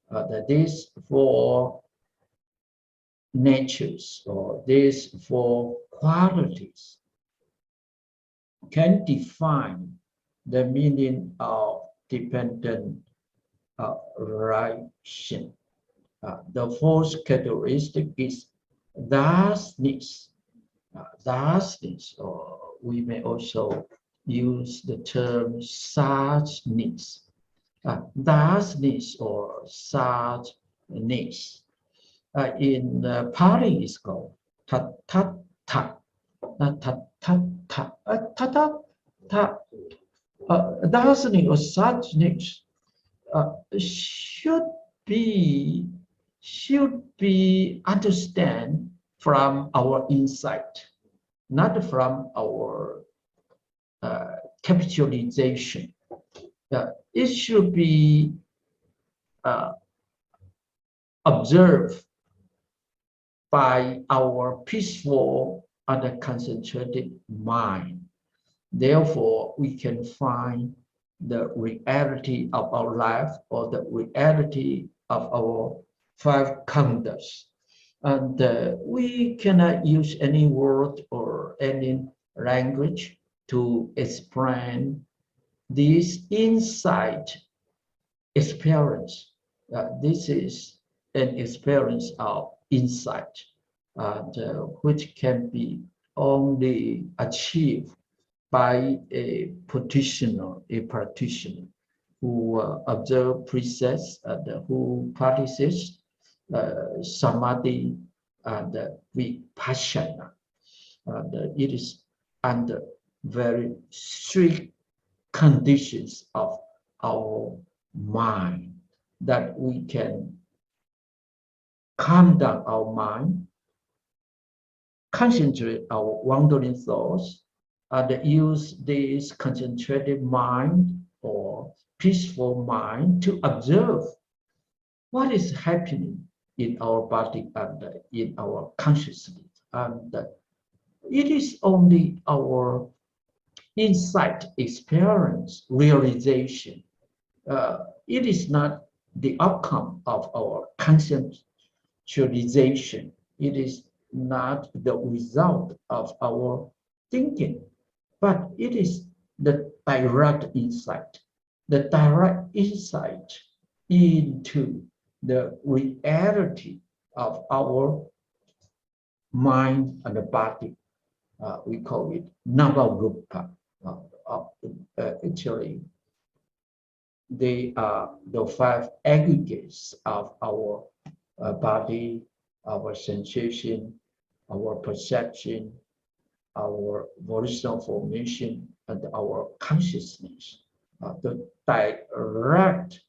That these 4 natures or these 4 qualities can define the meaning of dependent arising. The 4th characteristic is thusness. Thusness, or we may also use the term suchness. Thusness or suchness. In Pali is called tattata. Thusness or suchness should be understand from our insight, not from our capitalization. It should be observed by our peaceful and concentrated mind. Therefore, we can find the reality of our life or the reality of our 5 khandhas. And we cannot use any word or any language to explain this insight experience. This is an experience of insight, which can be only achieved by a practitioner who observe precepts and who practices samadhi and vipassana. It is under very strict conditions of our mind that we can calm down our mind, concentrate our wandering thoughts, and use this concentrated mind or peaceful mind to observe what is happening in our body and in our consciousness. And it is only our insight, experience, realization. It is not the outcome of our conscientization. It is not the result of our thinking, but it is the direct insight into the reality of our mind and the body. We call it Navarupa. Actually, they are the five aggregates of our body, our sensation, our perception, our volitional formation, and our consciousness. The direct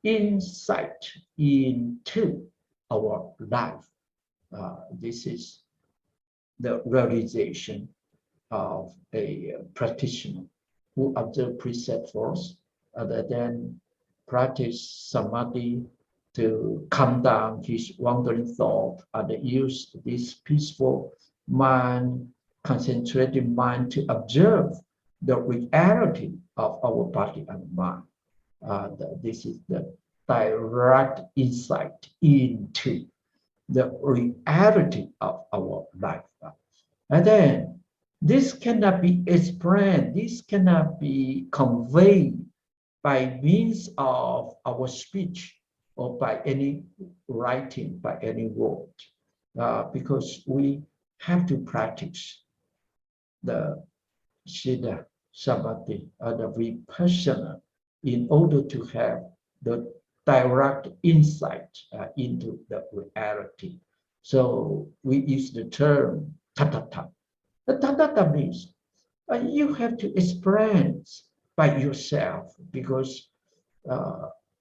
insight into our life. This is the realization of a practitioner who observe precept first, and then practice samadhi to calm down his wandering thought, and use this peaceful mind, concentrated mind to observe the reality of our body and mind. This is the direct insight into the reality of our life. And then this cannot be explained, this cannot be conveyed by means of our speech or by any writing, by any word, because we have to practice the Siddha, Samadhi, and the Vipassana in order to have the direct insight into the reality. So we use the term tathata. The tathata means you have to experience by yourself, because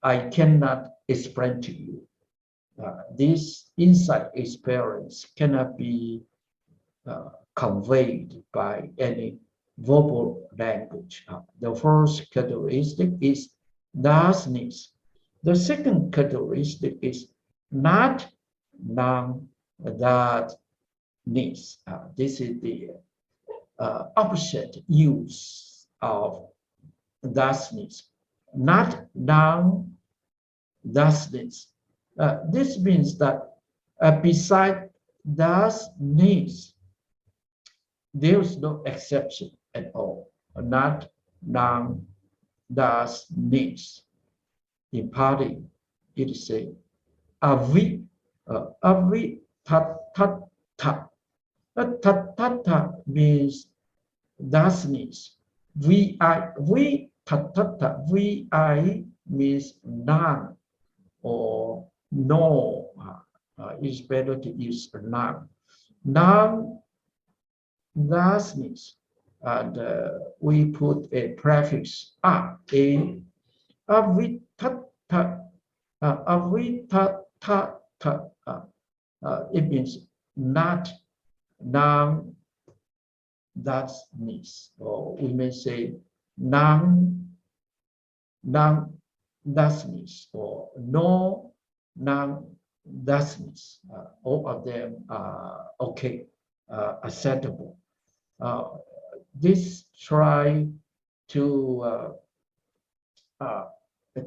I cannot explain to you. This insight experience cannot be conveyed by any verbal language. The first characteristic is thusness. The second characteristic is not non-thatness. This is the opposite use of thusness, not non-thusness. This means that beside thusness, there is no exception at all, not non-thusness. In Pali, it is a avitattha. Tattha means thusness. Vitattha, vi means none or no. It's better to use none. Non-thusness. And we put a prefix a in avitattha. It means not non-thusness, or we may say non-thusness, or no non-thusness. All of them are okay, acceptable. This try to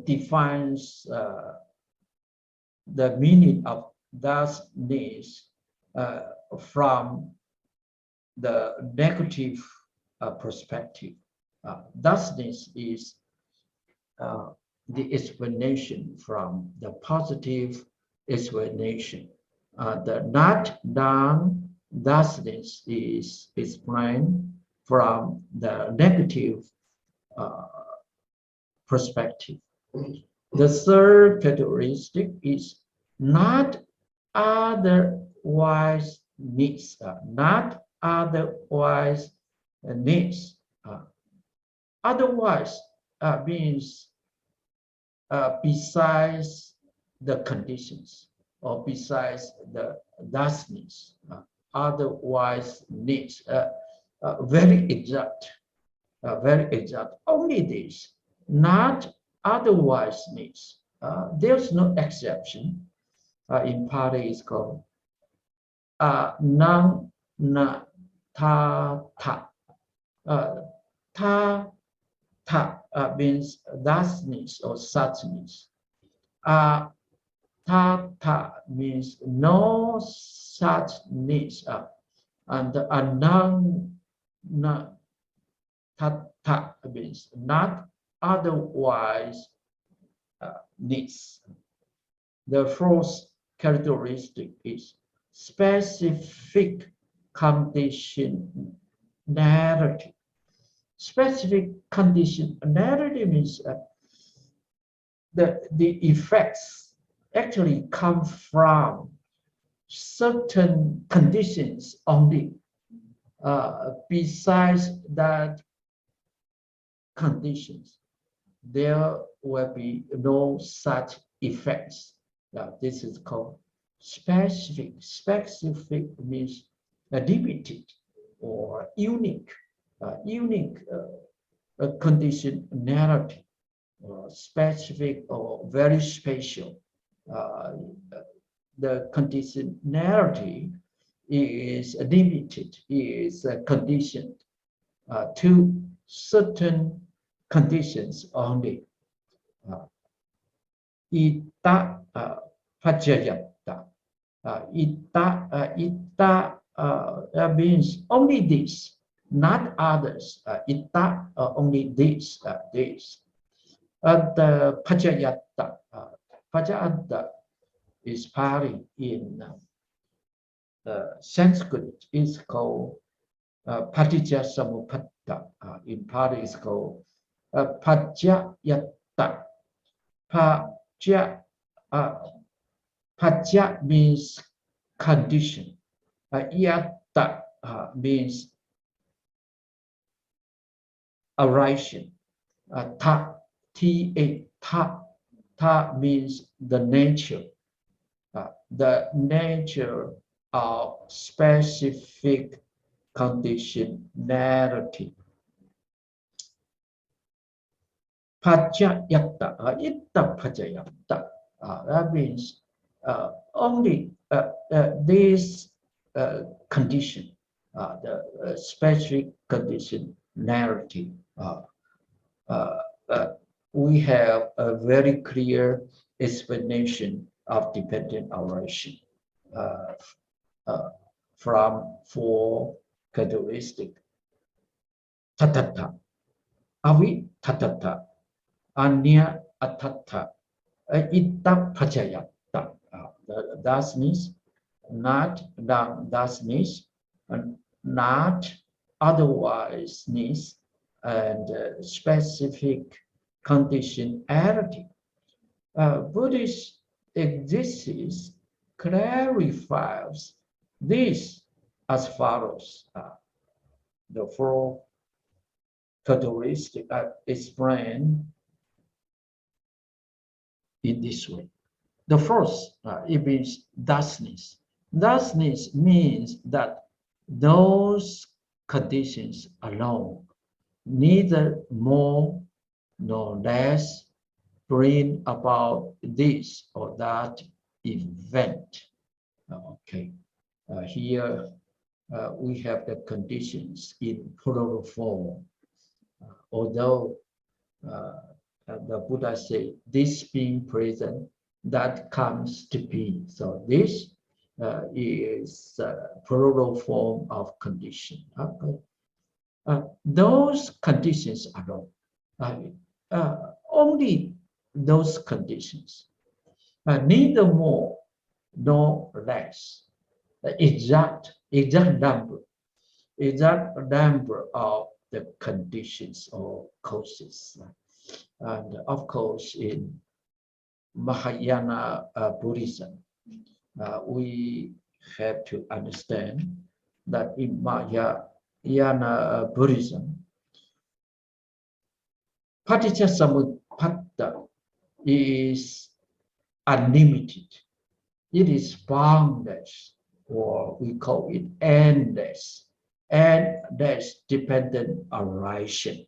defines the meaning of thusness from the negative perspective. Thusness is the explanation from the positive explanation. The not non-thusness is explained from the negative perspective. The third characteristic is not otherwise needs, not otherwise needs. Otherwise means besides the conditions, or besides the thusness, otherwise needs. Very exact, very exact. Only this, not otherwise needs. There's no exception. in Pali is called Nang Na Ta Ta. Ta Ta means thusness or suchness. Ta Ta means no suchness. And Nang Na Ta Ta means not otherwise needs. The fourth characteristic is specific conditionality. Specific conditionality means the effects actually come from certain conditions only. Besides that conditions, there will be no such effects. This is called specific. Specific means limited or unique. Unique conditionality, specific or very special. The conditionality is limited, is conditioned to certain conditions only. Ita pajayatta. Ita means only this, not others. Ita only this. The pajayatta. Pajayatta is Pali in Sanskrit is called Patija Samupatta. In Pali is called Pajayatta. Paja means condition. Yatta means arising. Ta means the nature. The nature of specific conditionality. Pajayatta, itta pajayatta. That means only this condition, the specific conditionality. We have a very clear explanation of dependent arising from four characteristics. Tatata, avi tatata, anya atata, itta pajayatta. That means not that means not otherwise needs and specific conditionality. Buddhist existence clarifies this as follows. The four characteristics are explained in this way. The first, it means thusness. Thusness means that those conditions alone, neither more nor less, bring about this or that event. Okay, here we have the conditions in plural form. Although the Buddha said, this being present, that comes to be. So this is plural form of condition. Okay. Those conditions alone, only those conditions, neither more nor less, exact number of the conditions or causes. And of course, in Mahayana Buddhism, we have to understand that in Mahayana Buddhism, Paticcasamuppada is unlimited. It is boundless, or we call it endless, endless dependent arising.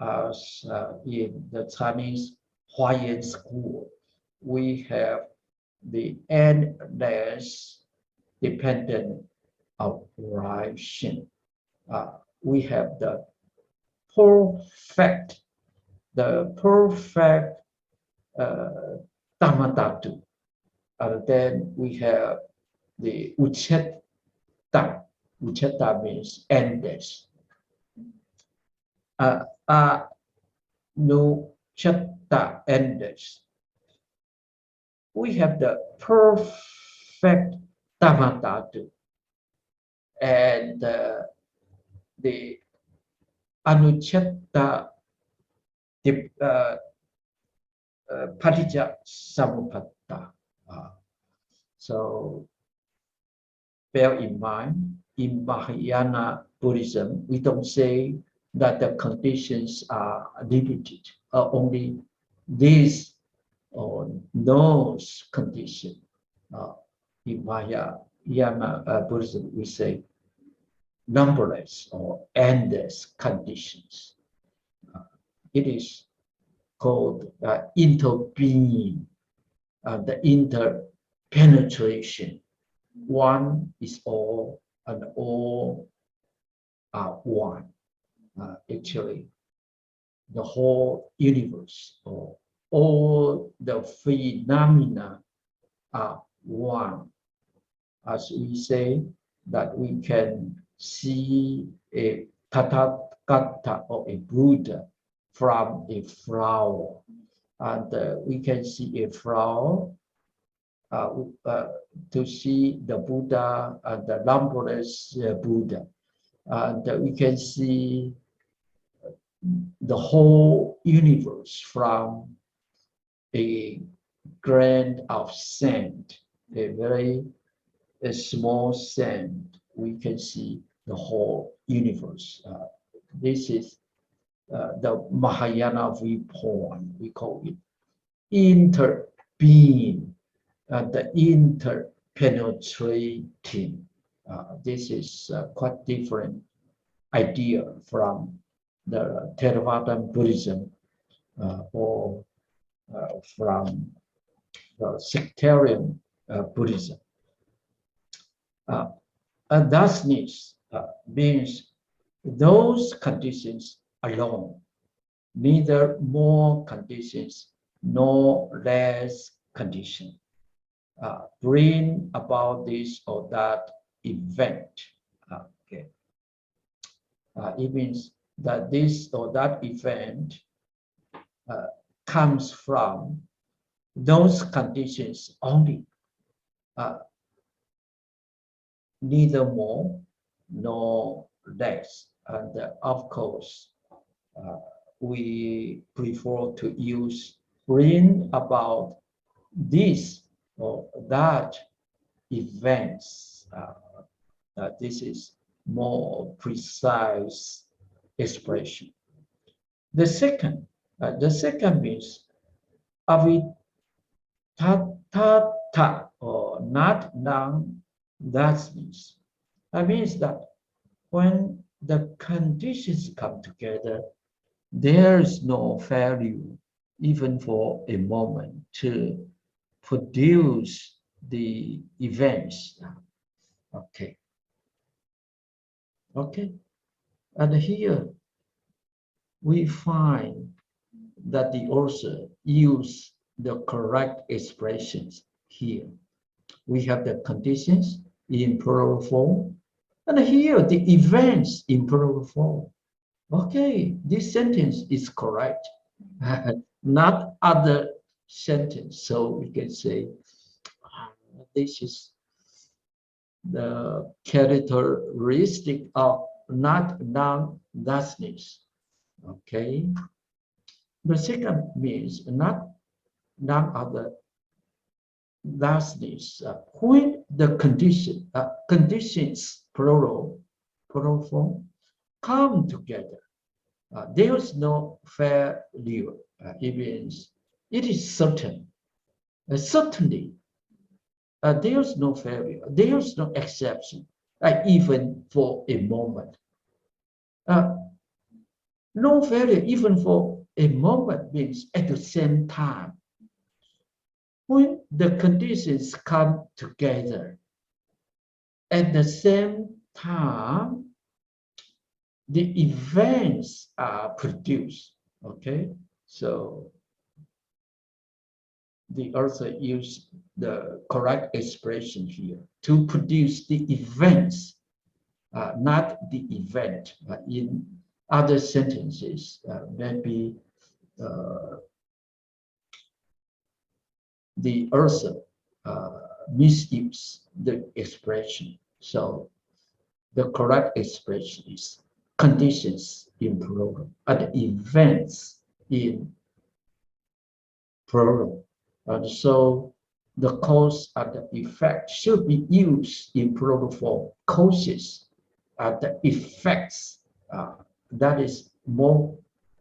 As in the Chinese Huayan school, we have the endless dependent operation. We have the perfect Dhamma Dhatu. And then we have the Uchetta. Uchetta means endless. No chatta, endless. We have the perfect Dhamma Dhatu and the Anuchatta Patija Samupatta. So bear in mind, in Mahayana Buddhism, we don't say that the conditions are limited, only this or those conditions. In Mahayana Buddhism, we say numberless or endless conditions. It is called interbeing, the interpenetration. One is all, and all are one. Actually, the whole universe or all the phenomena are one. As we say that we can see a Tathagata or a Buddha from a flower, and we can see a flower to see the Buddha and the numberless Buddha, and we can see the whole universe from a grain of sand, a very small sand. We can see the whole universe. This is the Mahayana viewpoint. We call it interbeing, the interpenetrating. This is quite different idea from the Theravada Buddhism or from the sectarian Buddhism. And thusness means those conditions alone, neither more conditions nor less condition, bring about this or that event. Okay. It means that this or that event comes from those conditions only, neither more nor less. And of course, we prefer to use bring about this or that events. This is more precise expression. The second means avitatata or not known. That means that when the conditions come together, there is no value, even for a moment, to produce the events. Okay. And here we find that the author used the correct expressions here. We have the conditions in plural form, and here the events in plural form. Okay, this sentence is correct, not other sentence. So we can say this is the characteristic of not known thusness. Okay. The second means not none other thusness. When the conditions plural form come together, there is no failure. It means it is certain. Certainly, there is no failure. There is no exception, even for a moment. No failure, even for a moment, means at the same time. when the conditions come together at the same time, the events are produced. Okay, so the author used the correct expression here to produce the events, not the event. In other sentences, maybe the author misused the expression. So the correct expression is conditions in plural and events in plural. And so the cause and the effect should be used in plural form. Causes and the effects, that is more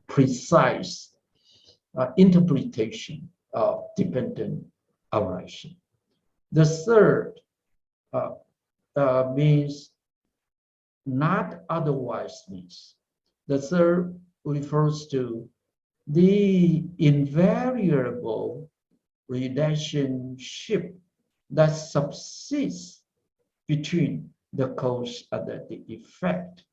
precise interpretation of dependent arising. The third means not otherwise means. The third refers to the invariable relationship that subsists between the cause and the effect,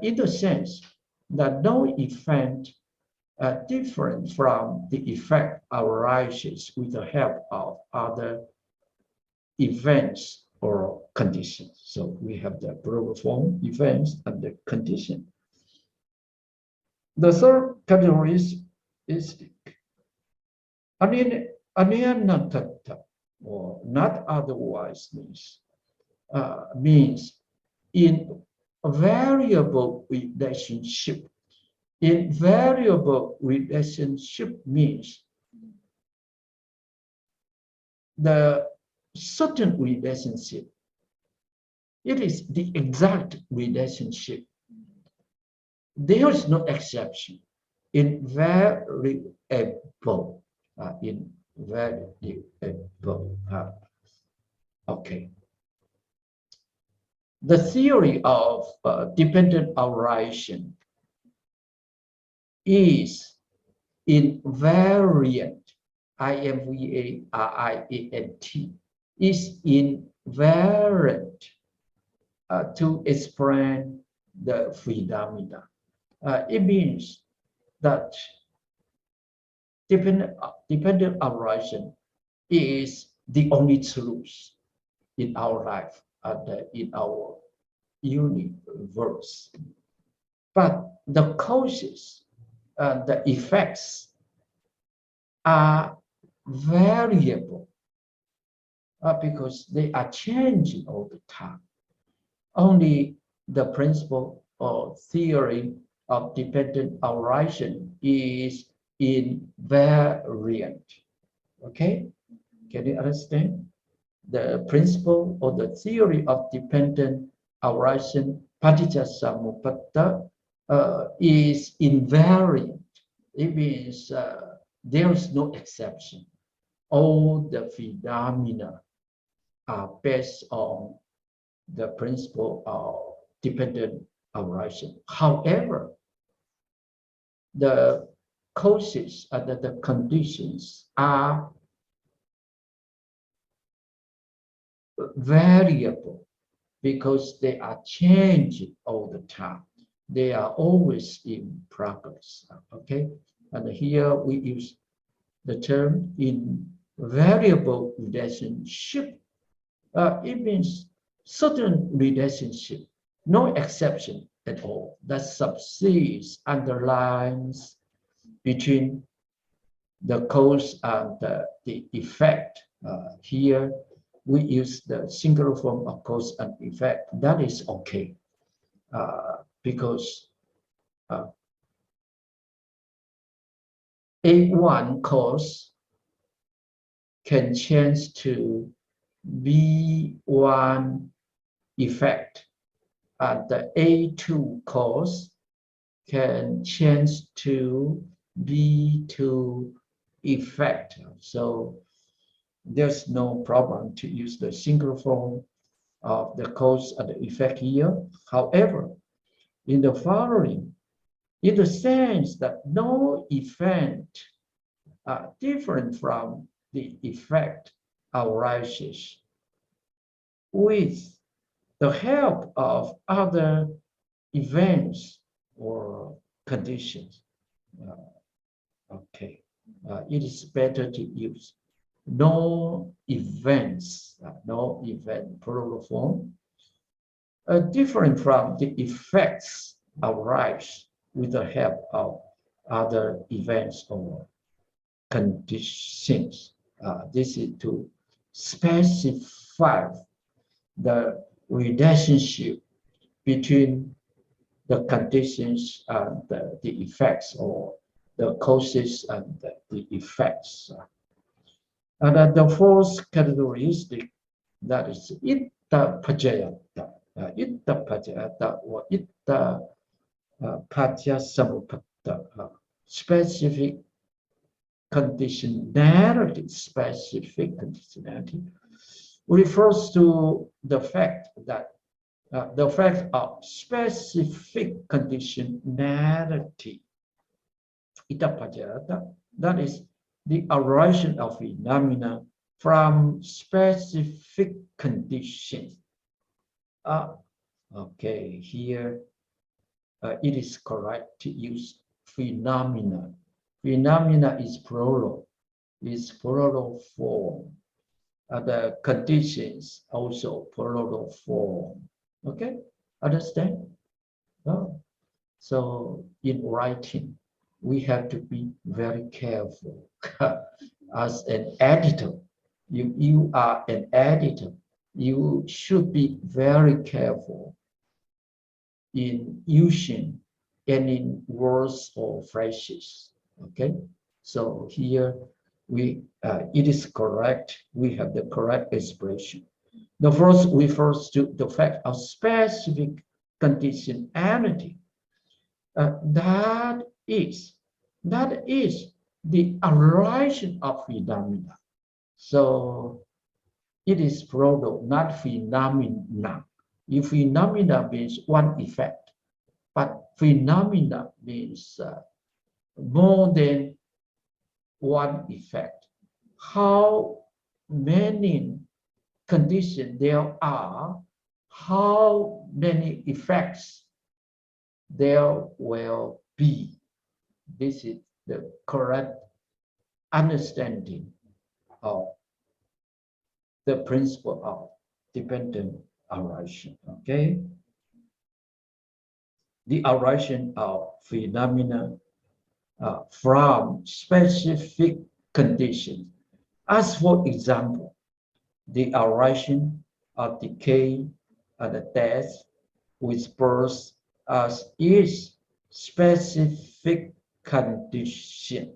in the sense that no event different from the effect arises with the help of other events or conditions. So we have the plural form, events, and the condition. The third category is anyanatata, or not otherwise means in a variable relationship. Invariable relationship means the certain relationship. It is the exact relationship. There is no exception. Invariable. Invariable. Okay. The theory of dependent arising is invariant. invariant is invariant to explain the phenomena. It means that dependent arising is the only truth in our life and in our universe. But the causes and the effects are variable because they are changing all the time. Only the principle or theory of dependent arising is invariant. Okay? Can you understand? The principle or the theory of dependent arising, paticcasamuppada, is invariant. It means there is no exception. All the phenomena are based on the principle of dependent arising. However, the causes and the conditions are variable because they are changing all the time. They are always in progress. Okay, and here we use the term invariable relationship. It means certain relationship, no exception at all, that subsists, underlines between the cause and the effect. Here we use the singular form of cause and effect. That is okay because A1 cause can change to B1 effect, and the A2 cause can change to B2 effect. So there's no problem to use the single form of the cause and the effect here. However, in the following, in the sense that no event different from the effect arises with the help of other events or conditions. Okay, it is better to use no events, no event plural form, different from the effects arise with the help of other events or conditions. This is to specify the relationship between the conditions and the effects, or the causes and the effects. And the fourth characteristic, that is itta pajayata, itta pajayata or itta pajasamupata, specific conditionality. Specific conditionality refers to the fact that the fact of specific conditionality, that is the arising of phenomena from specific conditions. Okay, here it is correct to use phenomena. Phenomena is plural form. The conditions also plural form. Okay, understand? Oh. So in writing, we have to be very careful. As an editor, you are an editor, you should be very careful in using any words or phrases. Okay, so here it is correct. We have the correct expression. The first refers to the fact of specific conditionality. That is the arising of phenomena. So it is plural, not phenomena. If phenomena means one effect, but phenomena means more than one effect. How many conditions there are, how many effects there will be. This is the correct understanding of the principle of dependent arising. Okay, the arising of phenomena from specific conditions. As for example, the arising of decay and death with birth as is specific condition.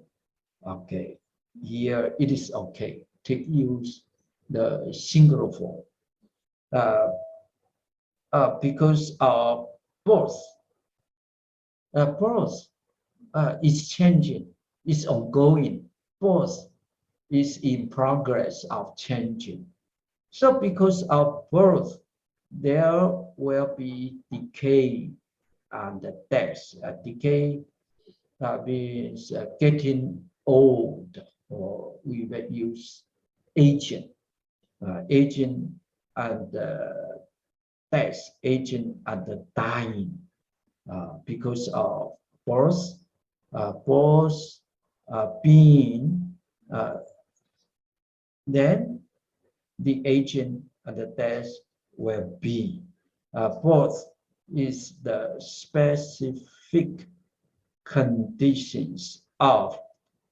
Okay, here it is okay to use the singular form because birth is changing, is ongoing. Birth is in progress of changing. So because of birth, there will be decay and death. Decay means getting old, or we will use aging, aging and death, aging and dying, because of birth, both being, then the aging and the death will be. Both is the specific conditions of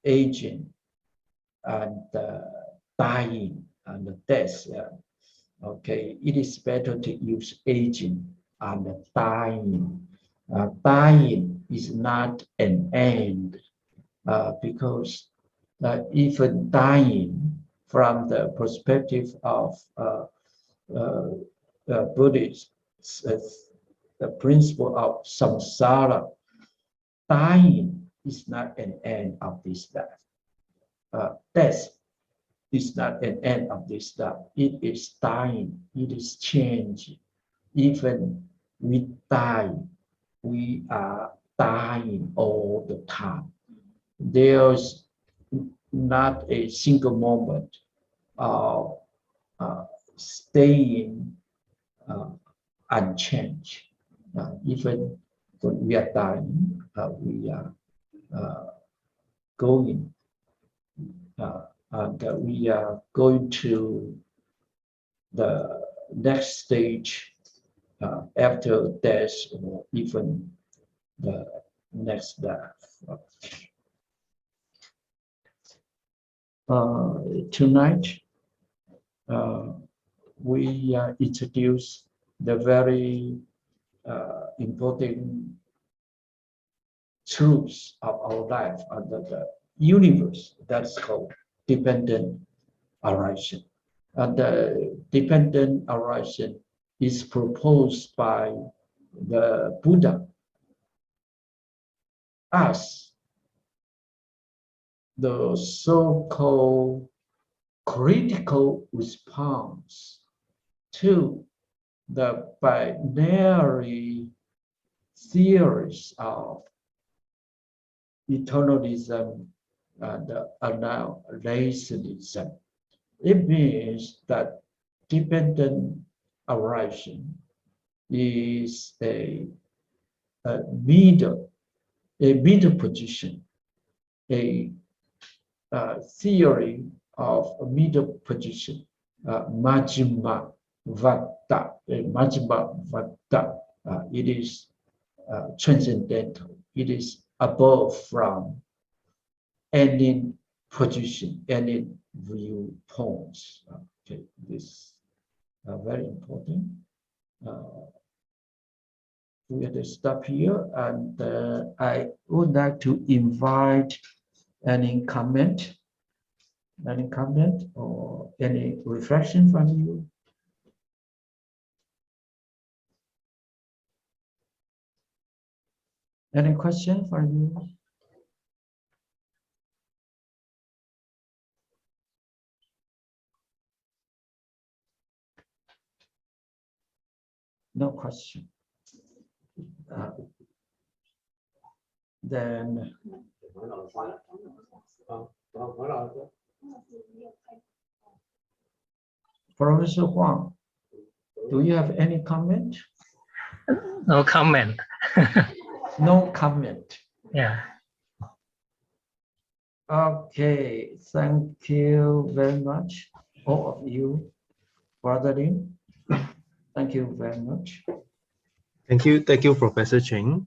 aging and dying and death. Okay, it is better to use aging and dying. Dying is not an end, because even dying from the perspective of Buddhist, the principle of samsara, dying is not an end of this life. Death is not an end of this life. It is dying. It is changing. Even we die, we are dying all the time. There's not a single moment of staying unchanged. Even when we are dying, we are going and we are going to the next stage after death, or even the next death. Tonight, we introduce the very important truths of our life under the universe that's called dependent arising. And the dependent arising is proposed by the Buddha as the so-called critical response to the binary theories of eternalism and annihilationism. It means that dependent arising is a middle position, a theory of a middle position, Majjhima Vada. Majjhima Vada. It is transcendental. It is above from any position, any viewpoints. Okay, this very important. We have to stop here, and I would like to invite any comment or any reflection from you. Any question from you? No question. Then Professor Huang, do you have any comment? No comment. No comment. Yeah. Okay, thank you very much, all of you, Brother Lin. Thank you very much. Thank you, Professor Cheng,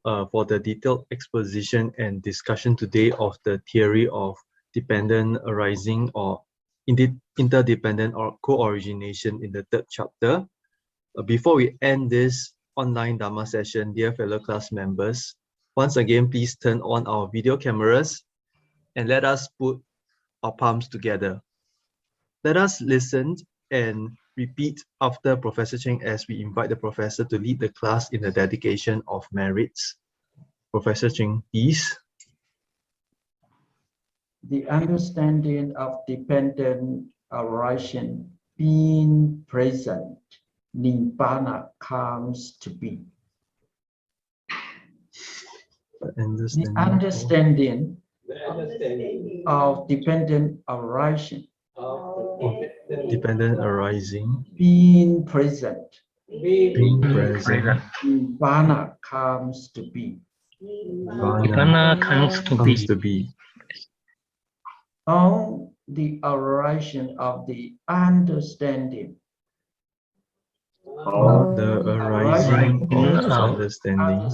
for the detailed exposition and discussion today of the theory of dependent arising or interdependent or co-origination in the third chapter. Before we end this online Dharma session, dear fellow class members, once again, please turn on our video cameras and let us put our palms together. Let us listen and repeat after Professor Cheng as we invite the professor to lead the class in the dedication of merits. Professor Cheng, please. The understanding of dependent arising being present, Nibbana comes to be. The understanding of dependent arising being present, Nibbana comes to be. Nibbana comes to be. On the arising of the understanding. The arising of understanding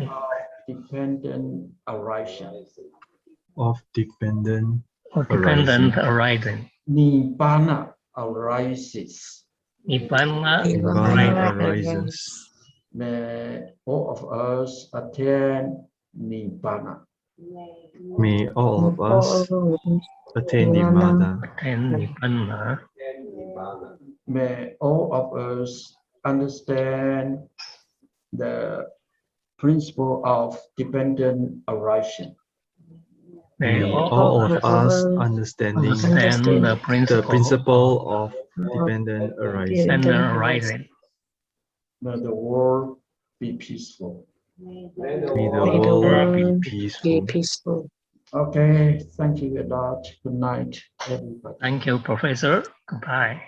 of dependent arising. Of dependent arising. Nibbana arises. Nibbana arises. May all of us attain Nibbana. May all of us attain Nibbana. May all of us understand the principle of dependent arising. May all of us understand the principle of dependent arising. May the world be peaceful. May the world be peaceful. Okay, thank you a lot. Good night, everybody. Thank you, Professor. Goodbye.